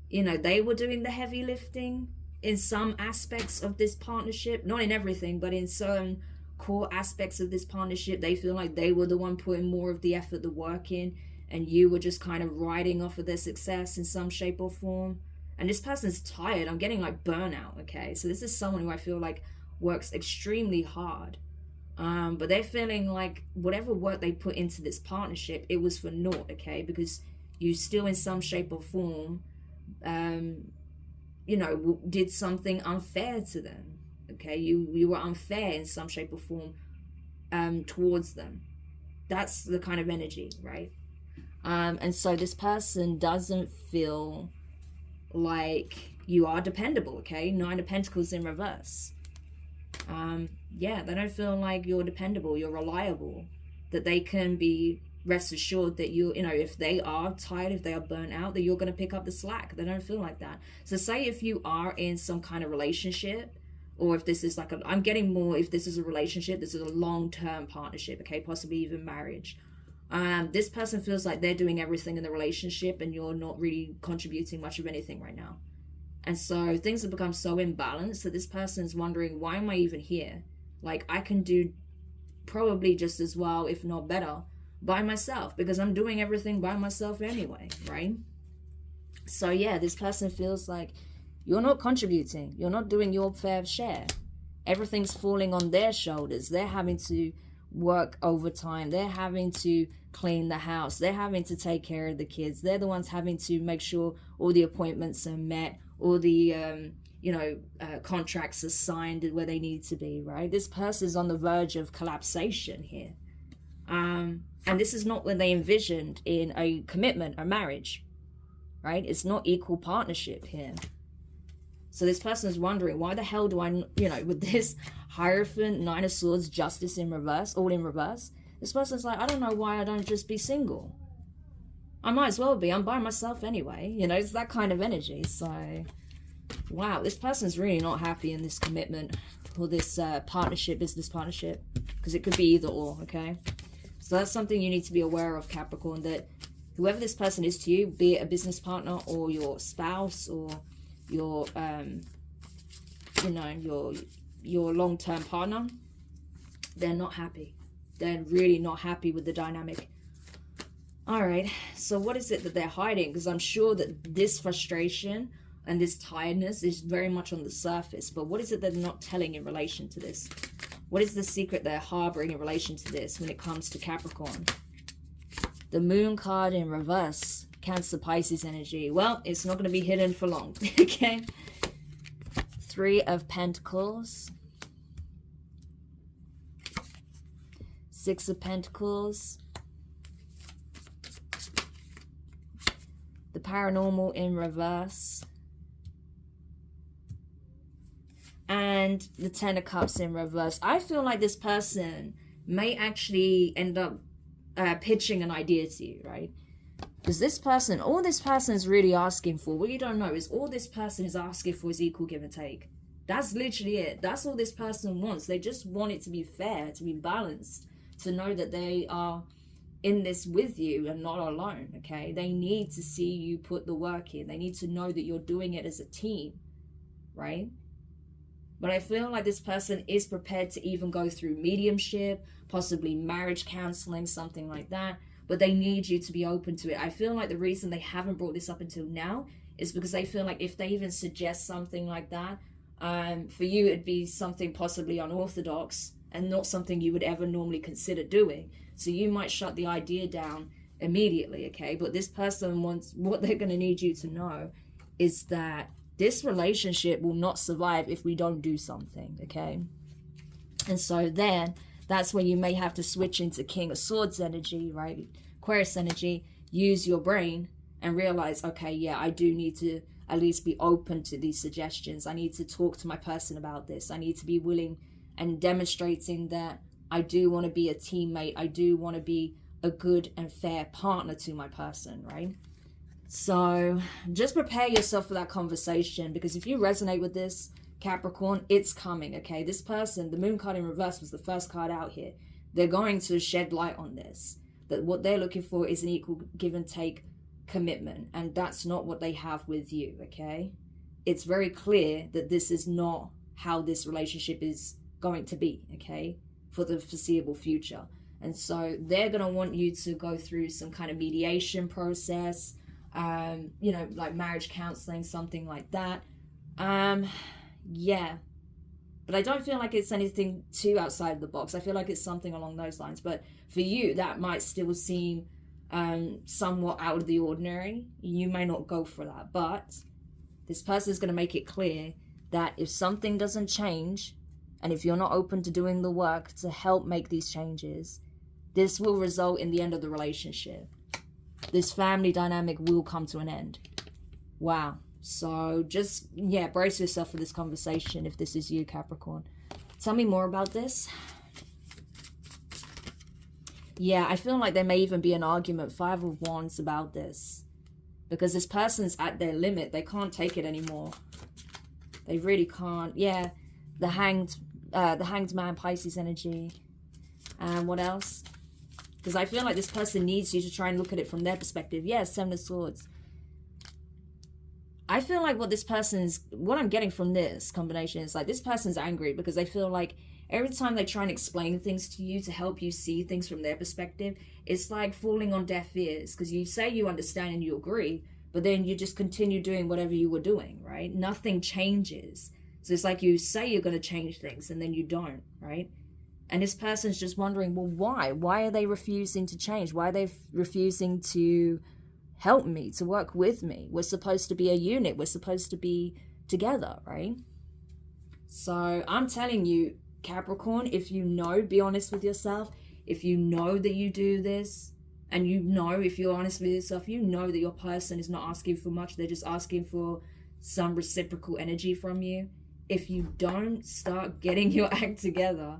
you know, they were doing the heavy lifting in some aspects of this partnership, not in everything, but in certain core aspects of this partnership. They feel like they were the one putting more of the effort, the work in, and you were just kind of riding off of their success in some shape or form. And this person's tired. I'm getting like burnout, okay? So this is someone who I feel like works extremely hard. But they're feeling like whatever work they put into this partnership, it was for naught, okay? Because you still in some shape or form, you know, did something unfair to them, okay? You were unfair in some shape or form towards them. That's the kind of energy, right? And so this person doesn't feel like you are dependable, okay? Nine of Pentacles in reverse. Yeah, they don't feel like you're dependable, you're reliable, that they can be rest assured that you know, if they are tired, if they are burnt out, that you're going to pick up the slack. They don't feel like that. So say if you are in some kind of relationship, or if this is like I'm getting more, if this is a relationship, this is a long-term partnership, okay, possibly even marriage. This person feels like they're doing everything in the relationship and you're not really contributing much of anything right now. And so things have become so imbalanced that this person's wondering, why am I even here? Like, I can do probably just as well, if not better, by myself, because I'm doing everything by myself anyway, right? So yeah, this person feels like you're not contributing. You're not doing your fair share. Everything's falling on their shoulders. They're having to work overtime. They're having to clean the house. They're having to take care of the kids. They're the ones having to make sure all the appointments are met, all the contracts are signed where they need to be, right? This person's on the verge of collapsation here. And this is not what they envisioned in a commitment, a marriage, right? It's not equal partnership here. So this person is wondering, why the hell do I, with this Hierophant, Nine of Swords, Justice in reverse, all in reverse, this person's like, I don't know why I don't just be single. I might as well be. I'm by myself anyway. It's that kind of energy. So, wow, this person's really not happy in this commitment or this partnership, business partnership, because it could be either or, okay? So that's something you need to be aware of, Capricorn, that whoever this person is to you, be it a business partner or your spouse or your your long-term partner, they're not happy. They're really not happy with the dynamic. All right, so what is it that they're hiding? Because I'm sure that this frustration and this tiredness is very much on the surface, but what is it that they're not telling in relation to this? What is the secret they're harboring in relation to this when it comes to Capricorn? The Moon card in reverse, Cancer, Pisces energy. Well, it's not going to be hidden for long, okay? Three of Pentacles. Six of Pentacles. The Paranormal in reverse. And the Ten of Cups in reverse. I feel like this person may actually end up pitching an idea to you, right? Because this person, all this person is really asking for, what you don't know is all this person is asking for is equal give and take. That's literally it. That's all this person wants. They just want it to be fair, to be balanced, to know that they are in this with you and not alone, okay? They need to see you put the work in. They need to know that you're doing it as a team, right? But I feel like this person is prepared to even go through mediumship, possibly marriage counseling, something like that. But they need you to be open to it. I feel like the reason they haven't brought this up until now is because they feel like if they even suggest something like that, for you it'd be something possibly unorthodox and not something you would ever normally consider doing. So you might shut the idea down immediately, okay? But this person wants, what they're going to need you to know is that this relationship will not survive if we don't do something, okay? And so then that's when you may have to switch into King of Swords energy, right? Aquarius energy, use your brain and realize, okay, yeah, I do need to at least be open to these suggestions. I need to talk to my person about this. I need to be willing and demonstrating that I do want to be a teammate. I do want to be a good and fair partner to my person, right? So just prepare yourself for that conversation, because if you resonate with this, Capricorn, it's coming, okay? This person, the Moon card in reverse was the first card out here. They're going to shed light on this, that what they're looking for is an equal give and take commitment, and that's not what they have with you, okay? It's very clear that this is not how this relationship is going to be, okay, for the foreseeable future. And so they're going to want you to go through some kind of mediation process, like marriage counseling, something like that. Yeah, but I don't feel like it's anything too outside the box. I feel like it's something along those lines. But for you, that might still seem somewhat out of the ordinary. You may not go for that, but this person is going to make it clear that if something doesn't change, and if you're not open to doing the work to help make these changes, this will result in the end of the relationship. This family dynamic will come to an end. Wow. So just, yeah, brace yourself for this conversation if this is you, Capricorn. Tell me more about this. Yeah, I feel like there may even be an argument, 5 of Wands, about this. Because this person's at their limit. They can't take it anymore. They really can't. Yeah, the hanged man, Pisces energy. And what else? Because I feel like this person needs you to try and look at it from their perspective. Yeah, 7 of Swords. I feel like what I'm getting from this combination is like this person's angry because they feel like every time they try and explain things to you to help you see things from their perspective, it's like falling on deaf ears, because you say you understand and you agree, but then you just continue doing whatever you were doing, right? Nothing changes. So it's like you say you're going to change things and then you don't, right? And this person's just wondering, well, why? Why are they refusing to change? Why are they refusing to help me, to work with me? We're supposed to be a unit. We're supposed to be together, right? So I'm telling you, Capricorn, if you know, be honest with yourself. If you know that you do this, and you know, if you're honest with yourself, you know that your person is not asking for much. They're just asking for some reciprocal energy from you. If you don't start getting your act together,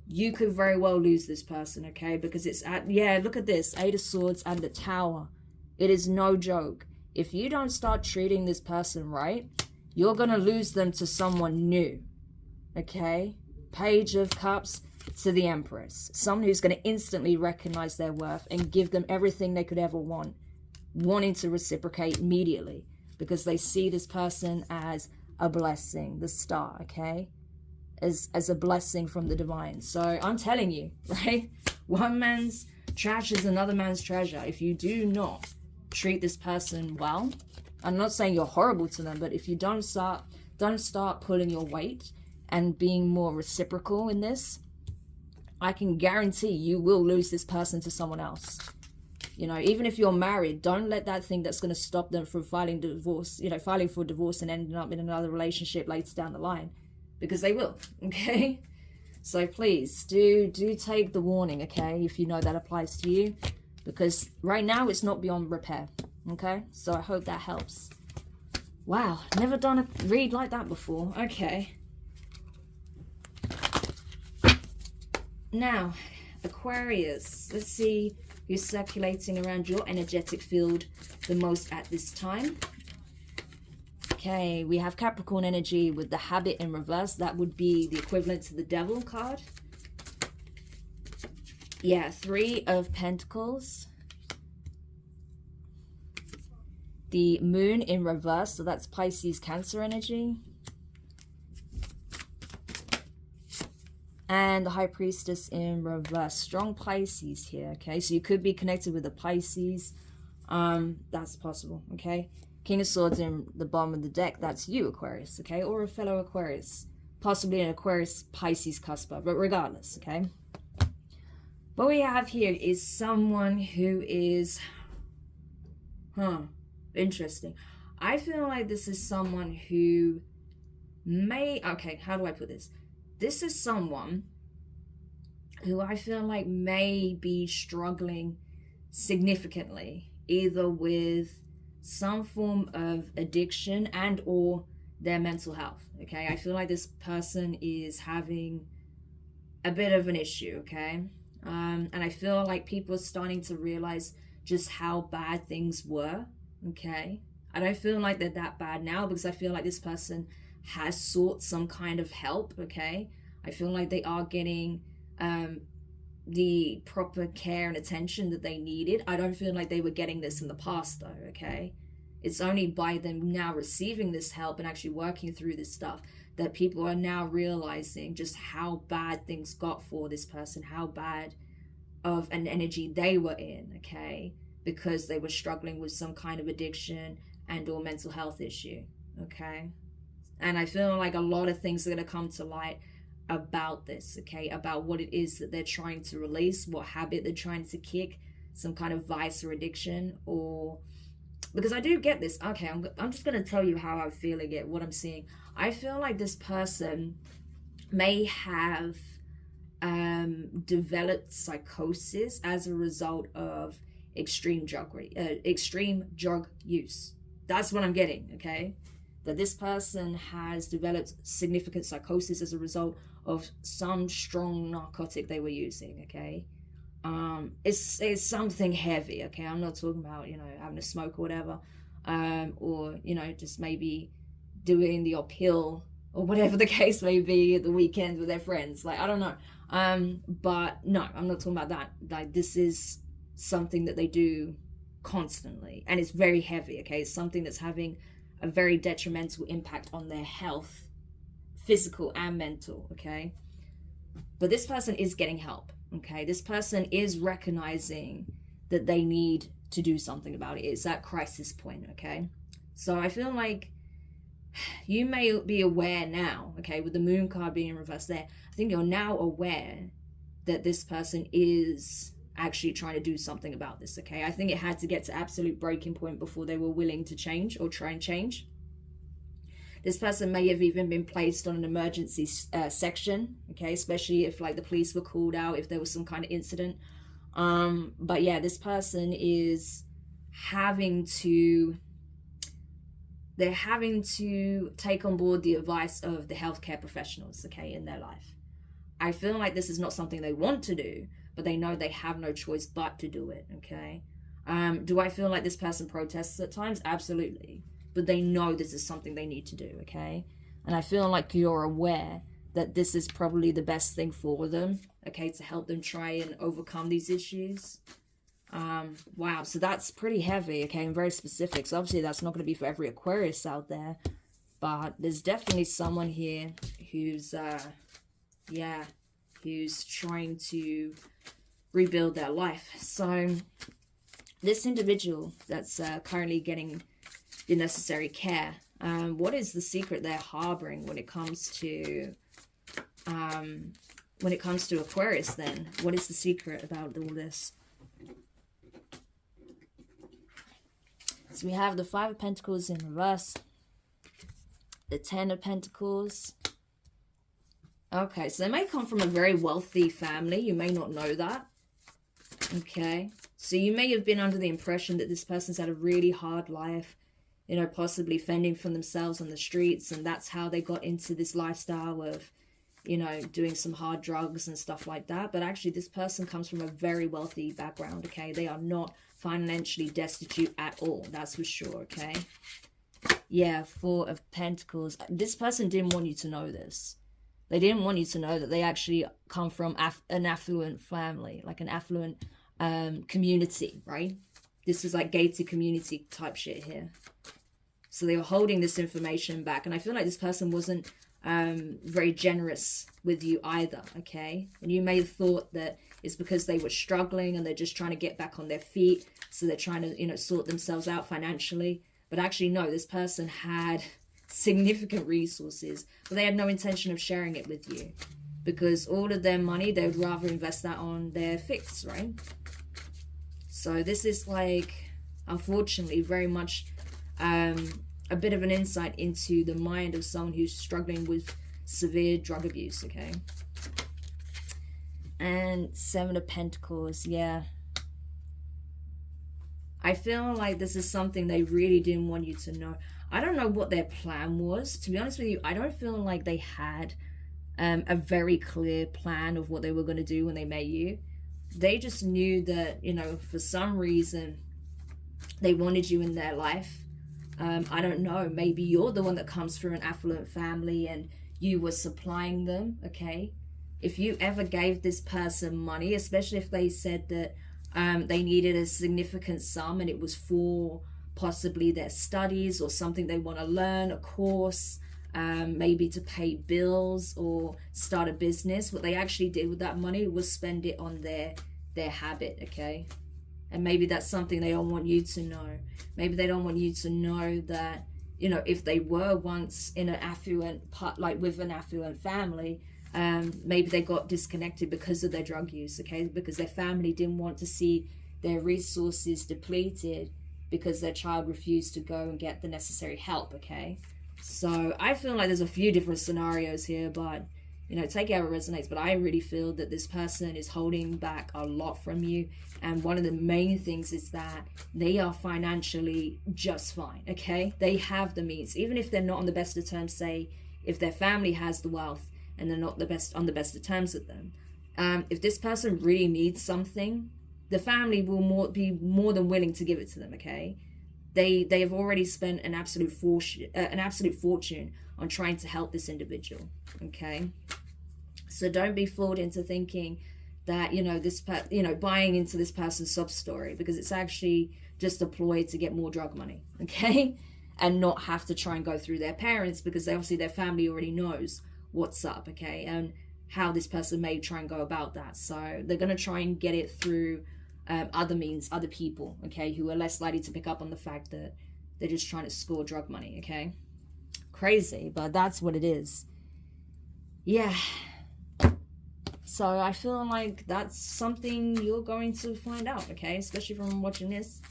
you could very well lose this person, okay? Because it's look at this, 8 of Swords and the Tower. It is no joke. If you don't start treating this person right, you're going to lose them to someone new, okay? Page of Cups to the Empress. Someone who's going to instantly recognize their worth and give them everything they could ever want, wanting to reciprocate immediately because they see this person as a blessing, the star, okay? As a blessing from the divine. So I'm telling you, right? One man's trash is another man's treasure. If you do not treat this person well, I'm not saying you're horrible to them, but if you don't start pulling your weight and being more reciprocal in this, I can guarantee you will lose this person to someone else. You know, even if you're married, don't let that thing that's going to stop them from filing for divorce and ending up in another relationship later down the line, because they will, okay? So please do take the warning, okay, if you know that applies to you, because right now it's not beyond repair, okay? So I hope that helps. Wow, never done a read like that before. Okay. Now, Aquarius, let's see who's circulating around your energetic field the most at this time. Okay, we have Capricorn energy with the Habit in reverse. That would be the equivalent to the Devil card. Yeah, 3 of Pentacles. The Moon in reverse, so that's Pisces, Cancer energy. And the High Priestess in reverse. Strong Pisces here, okay? So you could be connected with the Pisces. That's possible, okay? King of Swords in the bottom of the deck. That's you, Aquarius, okay? Or a fellow Aquarius. Possibly an Aquarius-Pisces cusper, but regardless, okay? What we have here is someone who is... Interesting. I feel like this is someone who may... Okay, how do I put this? This is someone who I feel like may be struggling significantly, either with some form of addiction and or their mental health, okay? I feel like this person is having a bit of an issue, okay? And I feel like people are starting to realize just how bad things were, okay? I don't feel like they're that bad now, because I feel like this person has sought some kind of help, okay? I feel like they are getting the proper care and attention that they needed. I don't feel like they were getting this in the past though, okay? It's only by them now receiving this help and actually working through this stuff that people are now realizing just how bad things got for this person, how bad of an energy they were in, okay? Because they were struggling with some kind of addiction and or mental health issue, okay? And I feel like a lot of things are going to come to light about this, okay? About what it is that they're trying to release, what habit they're trying to kick, some kind of vice or addiction, or... Because I do get this. Okay, I'm just going to tell you how I'm feeling it, what I'm seeing. I feel like this person may have developed psychosis as a result of extreme drug use. That's what I'm getting, okay? That this person has developed significant psychosis as a result of some strong narcotic they were using, okay? It's something heavy, okay? I'm not talking about, you know, having a smoke or whatever, or, you know, just maybe doing the uphill or whatever the case may be at the weekend with their friends. Like, I don't know. But no, I'm not talking about that. Like, this is something that they do constantly, and it's very heavy, okay? It's something that's having a very detrimental impact on their health, physical and mental, okay? But this person is getting help, okay? This person is recognizing that they need to do something about it. It's that crisis point, okay? So I feel like you may be aware now, okay, with the moon card being in reverse there, I think you're now aware that this person is actually trying to do something about this, okay? I think it had to get to absolute breaking point before they were willing to change or try and change. This person may have even been placed on an emergency section, okay, especially if like the police were called out, if there was some kind of incident. But yeah, this person is they're having to take on board the advice of the healthcare professionals, okay, in their life. I feel like this is not something they want to do, but they know they have no choice but to do it, okay? Do I feel like this person protests at times? Absolutely. But they know this is something they need to do, okay? And I feel like you're aware that this is probably the best thing for them, okay, to help them try and overcome these issues. Wow, so that's pretty heavy, okay, and very specific. So obviously that's not going to be for every Aquarius out there, but there's definitely someone here who's, who's trying to rebuild their life. So this individual that's currently getting the necessary care, what is the secret they're harboring when it comes to Aquarius then? What is the secret about all this? So we have the Five of Pentacles in reverse, the Ten of Pentacles. Okay, so they may come from a very wealthy family. You may not know that. Okay, so you may have been under the impression that this person's had a really hard life, you know, possibly fending for themselves on the streets, and that's how they got into this lifestyle of, you know, doing some hard drugs and stuff like that. But actually this person comes from a very wealthy background, okay? They are not financially destitute at all, that's for sure, okay? Yeah, Four of Pentacles. This person didn't want you to know this. They didn't want you to know that they actually come from an affluent family, like an affluent community, right? This is like gated community type shit here. So they were holding this information back, and I feel like this person wasn't very generous with you either, okay? And you may have thought that it's because they were struggling and they're just trying to get back on their feet, so they're trying to, you know, sort themselves out financially. But actually no, this person had significant resources, but they had no intention of sharing it with you, because all of their money they would rather invest that on their fix, right? So this is like, unfortunately, very much a bit of an insight into the mind of someone who's struggling with severe drug abuse, okay? And Seven of Pentacles, yeah. I feel like this is something they really didn't want you to know. I don't know what their plan was. To be honest with you, I don't feel like they had a very clear plan of what they were going to do when they met you. They just knew that, you know, for some reason, they wanted you in their life. I don't know, maybe you're the one that comes from an affluent family and you were supplying them, okay? If you ever gave this person money, especially if they said that they needed a significant sum and it was for possibly their studies or something they want to learn, a course, maybe to pay bills or start a business, what they actually did with that money was spend it on their habit, okay? And maybe that's something they don't want you to know. Maybe they don't want you to know that, you know, if they were once in an affluent part, like with an affluent family, maybe they got disconnected because of their drug use, okay? Because their family didn't want to see their resources depleted because their child refused to go and get the necessary help, okay? So I feel like there's a few different scenarios here, but, you know, take it how it resonates. But I really feel that this person is holding back a lot from you. And one of the main things is that they are financially just fine, okay? They have the means. Even if they're not on the best of terms, say, if their family has the wealth and they're not on the best of terms with them, If this person really needs something, the family will be more than willing to give it to them, okay? They have already spent an absolute fortune on trying to help this individual, okay? So don't be fooled into thinking that, you know, buying into this person's sob story, because it's actually just a ploy to get more drug money, okay? And not have to try and go through their parents, because obviously their family already knows what's up, okay? And how this person may try and go about that. So they're going to try and get it through other means, other people, okay, who are less likely to pick up on the fact that they're just trying to score drug money, okay? Crazy, but that's what it is. Yeah. So I feel like that's something you're going to find out, okay? Especially from watching this.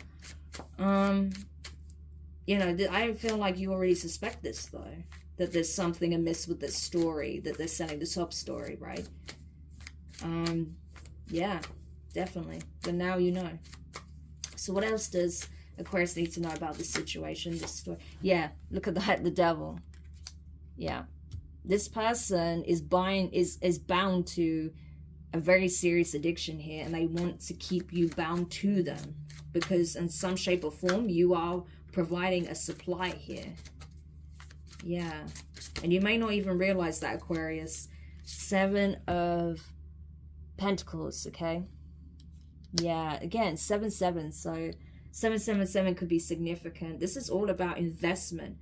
You know, I feel like you already suspect this, though. That there's something amiss with this story, that they're selling the sob story, right? Yeah, definitely. But now you know. So what else does Aquarius need to know about this situation, this story? Yeah, look at that, the devil. Yeah. This person is bound to a very serious addiction here, and they want to keep you bound to them, because in some shape or form you are providing a supply here. Yeah. And you may not even realize that, Aquarius. 7 of Pentacles, okay? Yeah, again, 7-7. So 777 could be significant. This is all about investment.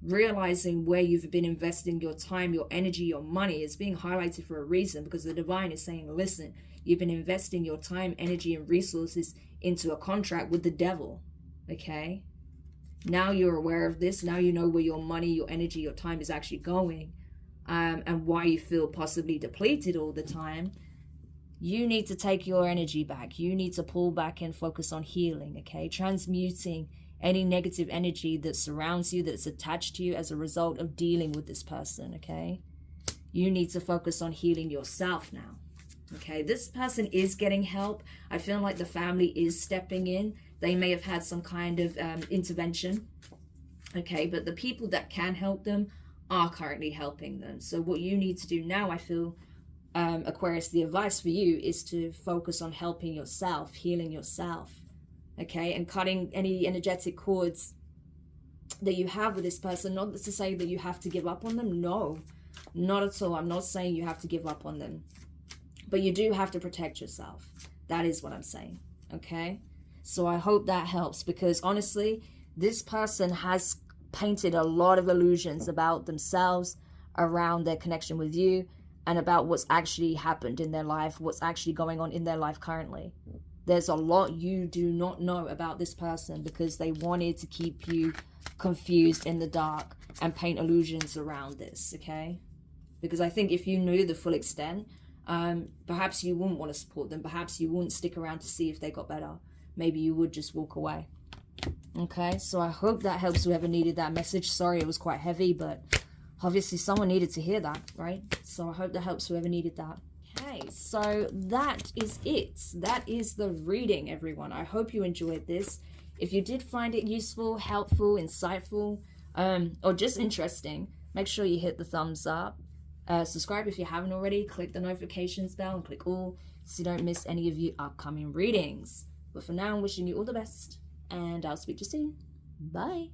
Realizing where you've been investing your time, your energy, your money is being highlighted for a reason, because the divine is saying, listen, you've been investing your time, energy, and resources into a contract with the devil, okay? Now you're aware of this. Now you know where your money, your energy, your time is actually going, and why you feel possibly depleted all the time. You need to take your energy back. You need to pull back and focus on healing, okay? Transmuting any negative energy that surrounds you, that's attached to you as a result of dealing with this person, okay? You need to focus on healing yourself now, okay? This person is getting help. I feel like the family is stepping in. They may have had some kind of intervention, okay? But the people that can help them are currently helping them. So what you need to do now, I feel, Aquarius, the advice for you is to focus on helping yourself, healing yourself, okay, and cutting any energetic cords that you have with this person. Not to say that you have to give up on them. No, not at all. I'm not saying you have to give up on them, but you do have to protect yourself. That is what I'm saying, okay? So I hope that helps, because honestly, this person has painted a lot of illusions about themselves, around their connection with you, and about what's actually happened in their life, what's actually going on in their life currently. There's a lot you do not know about this person, because they wanted to keep you confused in the dark and paint illusions around this, okay? Because I think if you knew the full extent, perhaps you wouldn't want to support them. Perhaps you wouldn't stick around to see if they got better. Maybe you would just walk away. Okay, so I hope that helps whoever needed that message. Sorry, it was quite heavy, but obviously someone needed to hear that, right? So I hope that helps whoever needed that. Okay, so that is it. That is the reading, everyone. I hope you enjoyed this. If you did find it useful, helpful, insightful, or just interesting, make sure you hit the thumbs up. Subscribe if you haven't already. Click the notifications bell and click all so you don't miss any of your upcoming readings. But for now, I'm wishing you all the best, and I'll speak to you soon. Bye.